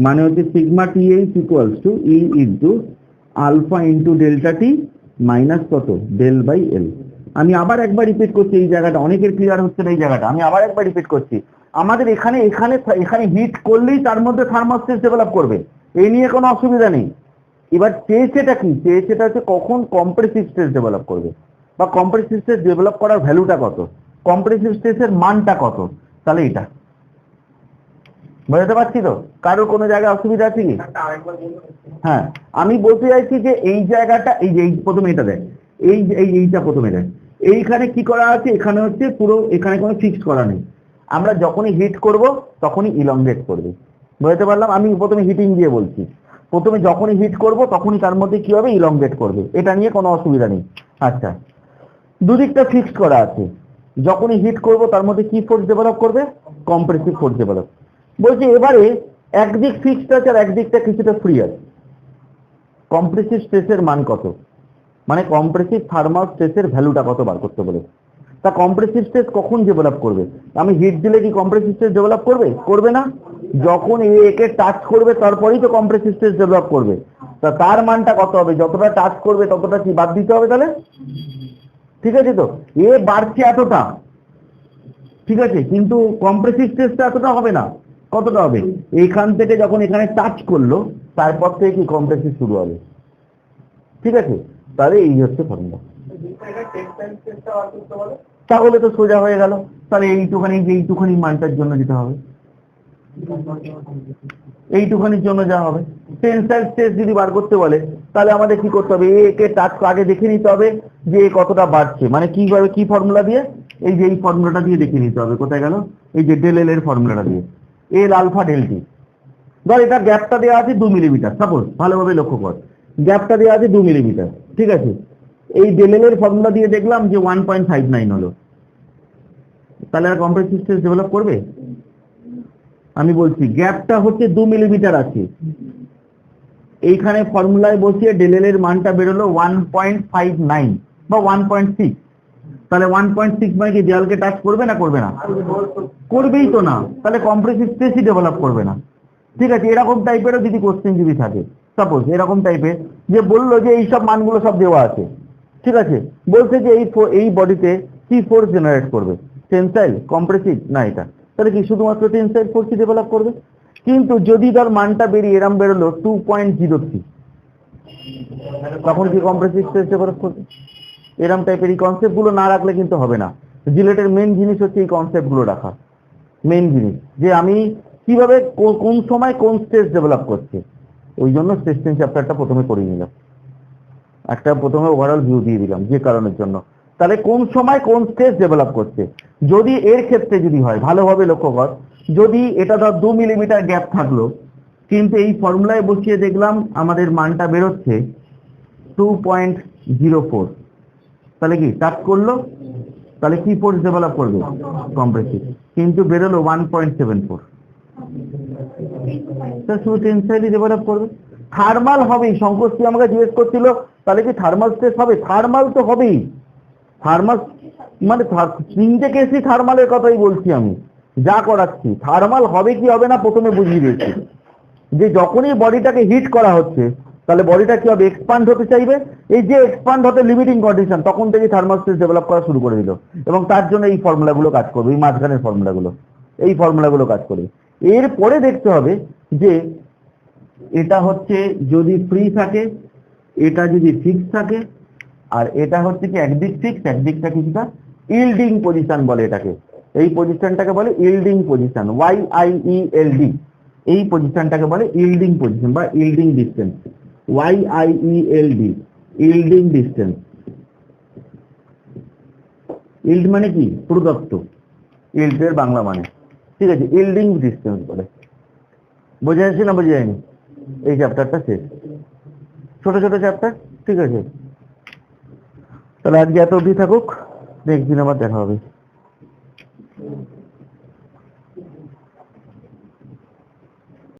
মানে হচ্ছে sigma TH equals to E into alpha into delta T minus কত ডেল বাই এল। আমি আবার একবার রিপিট করছি, এই জায়গাটা অনেকের ক্লিয়ার হচ্ছে না, এই জায়গাটা আমি আবার একবার রিপিট করছি। আমাদের এখানে এখানে এখানে হিট করলেই তার মধ্যে থার্মাল স্ট্রেস ডেভেলপ করবে, এই নিয়ে কোনো অসুবিধা নেই। এবার চেয়েছেটা কি, চেয়েছেটা হচ্ছে কখন কম্প্রেসিভ স্ট্রেস ডেভেলপ করবে, বা কম্প্রেসিভ স্ট্রেস ডেভেলপ করার ভ্যালুটা কত, কম্প্রেসিভ স্ট্রেসের মানটা কত। তাহলে এটা বুঝতে পারছি তো, কারোর কোনো জায়গায় অসুবিধা আছে কি? হ্যাঁ, আমি বলতে চাইছি যে এই জায়গাটা, এই যে এই প্রথমে এটা দেয়, এইটা প্রথমে দেয়, এইখানে কি করা আছে, এখানে হচ্ছে পুরো, এখানে কোনো ফিক্সড করা নেই। আমরা যখনই হিট করব তখনই ইলংগেট করবে, বুঝতে পারলাম। আমি প্রথমে হিটিং দিয়ে বলছি, প্রথমে যখনই হিট করব তখনই তার মধ্যে কি হবে, ইলংগেট করবে, এটা নিয়ে কোনো অসুবিধা নেই। আচ্ছা, দুদিকটা ফিক্সড করা আছে, যখনই হিট করব তার মধ্যে কি ফোর্স ডেভেলপ করবে, কম্প্রেসিভ ফোর্স ডেভেলপ। বলছি এবারে একদিক ফিক্সড আছে আর একদিকটা কিছুটা ফ্রি আছে, কম্প্রেসিভ স্ট্রেসের মান কত, মানে কম্প্রেসিভ থার্মাল স্ট্রেসের ভ্যালুটা কত বার করতে বলে। তা কম্প্রেসিভ স্ট্রেস কখন ডেভেলপ করবে, আমি হিট দিলে কি কম্প্রেসিভ স্ট্রেস ডেভেলপ করবে, করবে না। যখন একে টাচ করবে তারপরেই তো কম্প্রেসিভ স্ট্রেস ডেভেলপ করবে। তা তার মানটা কত হবে, যতটা টাচ করবে ততটা কি বাদ দিতে হবে তাহলে, ঠিক আছে। তো এ বাড়ছে এতটা, ঠিক আছে, কিন্তু কম্প্রেসিভ স্ট্রেসটা এতটা হবে না, কতটা হবে, এইখান থেকে যখন এখানে টাচ করলো তারপর থেকে কি কম্প্রেসিভ শুরু হবে, ঠিক আছে। তাহলে এই হচ্ছে ফর্মুলা, তাহলে তো সোজা হয়ে গেল। তাহলে এইটুখানি, যে এইটুখানি মানটার জন্য যেতে হবে, এইটুখানির জন্য যা হবে, টেনসাইল স্ট্রেস যদি বার করতে বলে তাহলে আমাদের কি করতে হবে, একে টাচ আগে দেখে নিতে হবে যে এ কতটা বাড়ছে, মানে কিভাবে, কি ফর্মুলা দিয়ে, এই যে এই ফর্মুলাটা দিয়ে দেখে নিতে হবে, কোথায় গেল, এই যে ডেল এল এর ফর্মুলাটা দিয়ে, এল আলফা ডেল টি। ধর এটা গ্যাপটা দেওয়া আছে 2 মিলিমিটার, সাপোজ, ভালোভাবে লক্ষ্য কর, গ্যাপটা দেওয়া আছে 2 মিলিমিটার, ঠিক আছে। এই ডেল এল এর ফর্মুলা দিয়ে দেখলাম যে 1.59 হলো, তাহলে আর কম্প্রেসিভ স্ট্রেস ডেভেলপ করবে। আমি বলছি গ্যাপটা হচ্ছে 2 মিলিমিটার আছে, এইখানে ফর্মুলায় বসিয়ে ডেল এল এর মানটা বেরোলো 1.59 বা 1.6, তাহলে 1.6 মানে কি দেয়ালকে টাচ করবে না, করবে না, করবেই তো না, তাহলে কম্প্রেসিভ স্ট্রেসই ডেভেলপ করবে না, ঠিক আছে। এরকম টাইপেরও যদি কোশ্চেন যদি থাকে, সাপোজ এরকম টাইপের, যে বললো যে এইসব মানগুলো সব দেওয়া আছে, ঠিক আছে, বলছে যে এই বডিতে কি ফোর্স জেনারেট করবে, টেনসাইল, কম্প্রেসিভ না এটা, তাহলে কি শুধুমাত্র টেনসাইল ফোর্সই ডেভেলপ করবে। কিন্তু যদি ধর মানটা বেরিয়ে এরম বেরোলো 2.03, তখন কি কম্প্রেসিভ স্ট্রেস ডেভেলপ করবে। এরম টাইপের এই কনসেপ্ট গুলো না রাখলে কিন্তু হবে না। জিলেটের মেন জিনিস হচ্ছে এই কনসেপ্ট গুলো রাখা, মেন জিনিস, যে আমি কিভাবে কোন সময় কোন স্ট্রেস ডেভেলপ করছে। ওই জন্য স্ট্রেস চ্যাপ্টারটা প্রথমে করে নিলাম, একটা প্রথমে ওভারঅল ভিউ দিয়ে দিলাম যে কারণের জন্য। তাহলে কোন সময় কোন স্ট্রেস ডেভেলপ করছে, যদি এর ক্ষেত্রে যদি হয়, ভালোভাবে লক্ষ্য কর, যদি এটা ধর 2 মিলিমিটার গ্যাপ থাকলো, কিন্তু এই ফর্মুলায় বসিয়ে দেখলাম আমাদের মানটা বেরোচ্ছে 2.04, তাহলে কি টাচ করলো, তাহলে কি ফোর্স ডেভেলপ করবে, কম্প্রেসিভ, কিন্তু বেরোলো 1.74, শুধু টেনসাইলই ডেভেলপ করবে। থার্মাল হবেই, শঙ্করশ্রী আমাকে জিজ্ঞেস করছিল তাহলে কি থার্মাল স্ট্রেস হবে, থার্মাল তো হবেই, থার্মাল মানে তিনটে কেসই থার্মালের কথাই বলছি আমি, যা করাচ্ছি থার্মাল হবে কি হবে না প্রথমে বুঝিয়ে দিয়েছি, যে যখনই বডিটাকে হিট করা হচ্ছে তাহলে বডিটা কি হবে, এক্সপান্ড হতে চাইবে, এই যে এক্সপান্ড হতে লিমিটিং কন্ডিশন, তখন থেকে থার্মাল স্ট্রেস ডেভেলপ করা শুরু করে দিল, এবং তার জন্য এই ফর্মুলাগুলো কাজ করবে, এই মাঝখানের ফর্মুলাগুলো, এই ফর্মুলাগুলো কাজ করবে। এরপরে দেখতে হবে যে এটা হচ্ছে যদি ফ্রি থাকে, এটা যদি ফিক্স থাকে, আর এটা হচ্ছে কি একদিক ফিক্স একদিকটা কিছুটা ইল্ডিং পজিশন বলে এটাকে, এই পজিশনটাকে বলে ইল্ডিং পজিশন, YIELD, এই পজিশনটাকে বলে ইল্ডিং পজিশন বা yielding distance, YIELD, yielding distance. Yield মানে কি, প্রদত্ত, ইল্ড এর বাংলা মানে, ঠিক আছে, ইল্ডিং ডিস্টেন্স বলে। বোঝা যাচ্ছে না বোঝা যায়নি? এই চ্যাপ্টারটা শেষ, ছোট ছোট চ্যাপ্টার, ঠিক আছে। তাহলে আজকে এত অবধি থাকুক, নেক্সট দিন আবার দেখা হবে।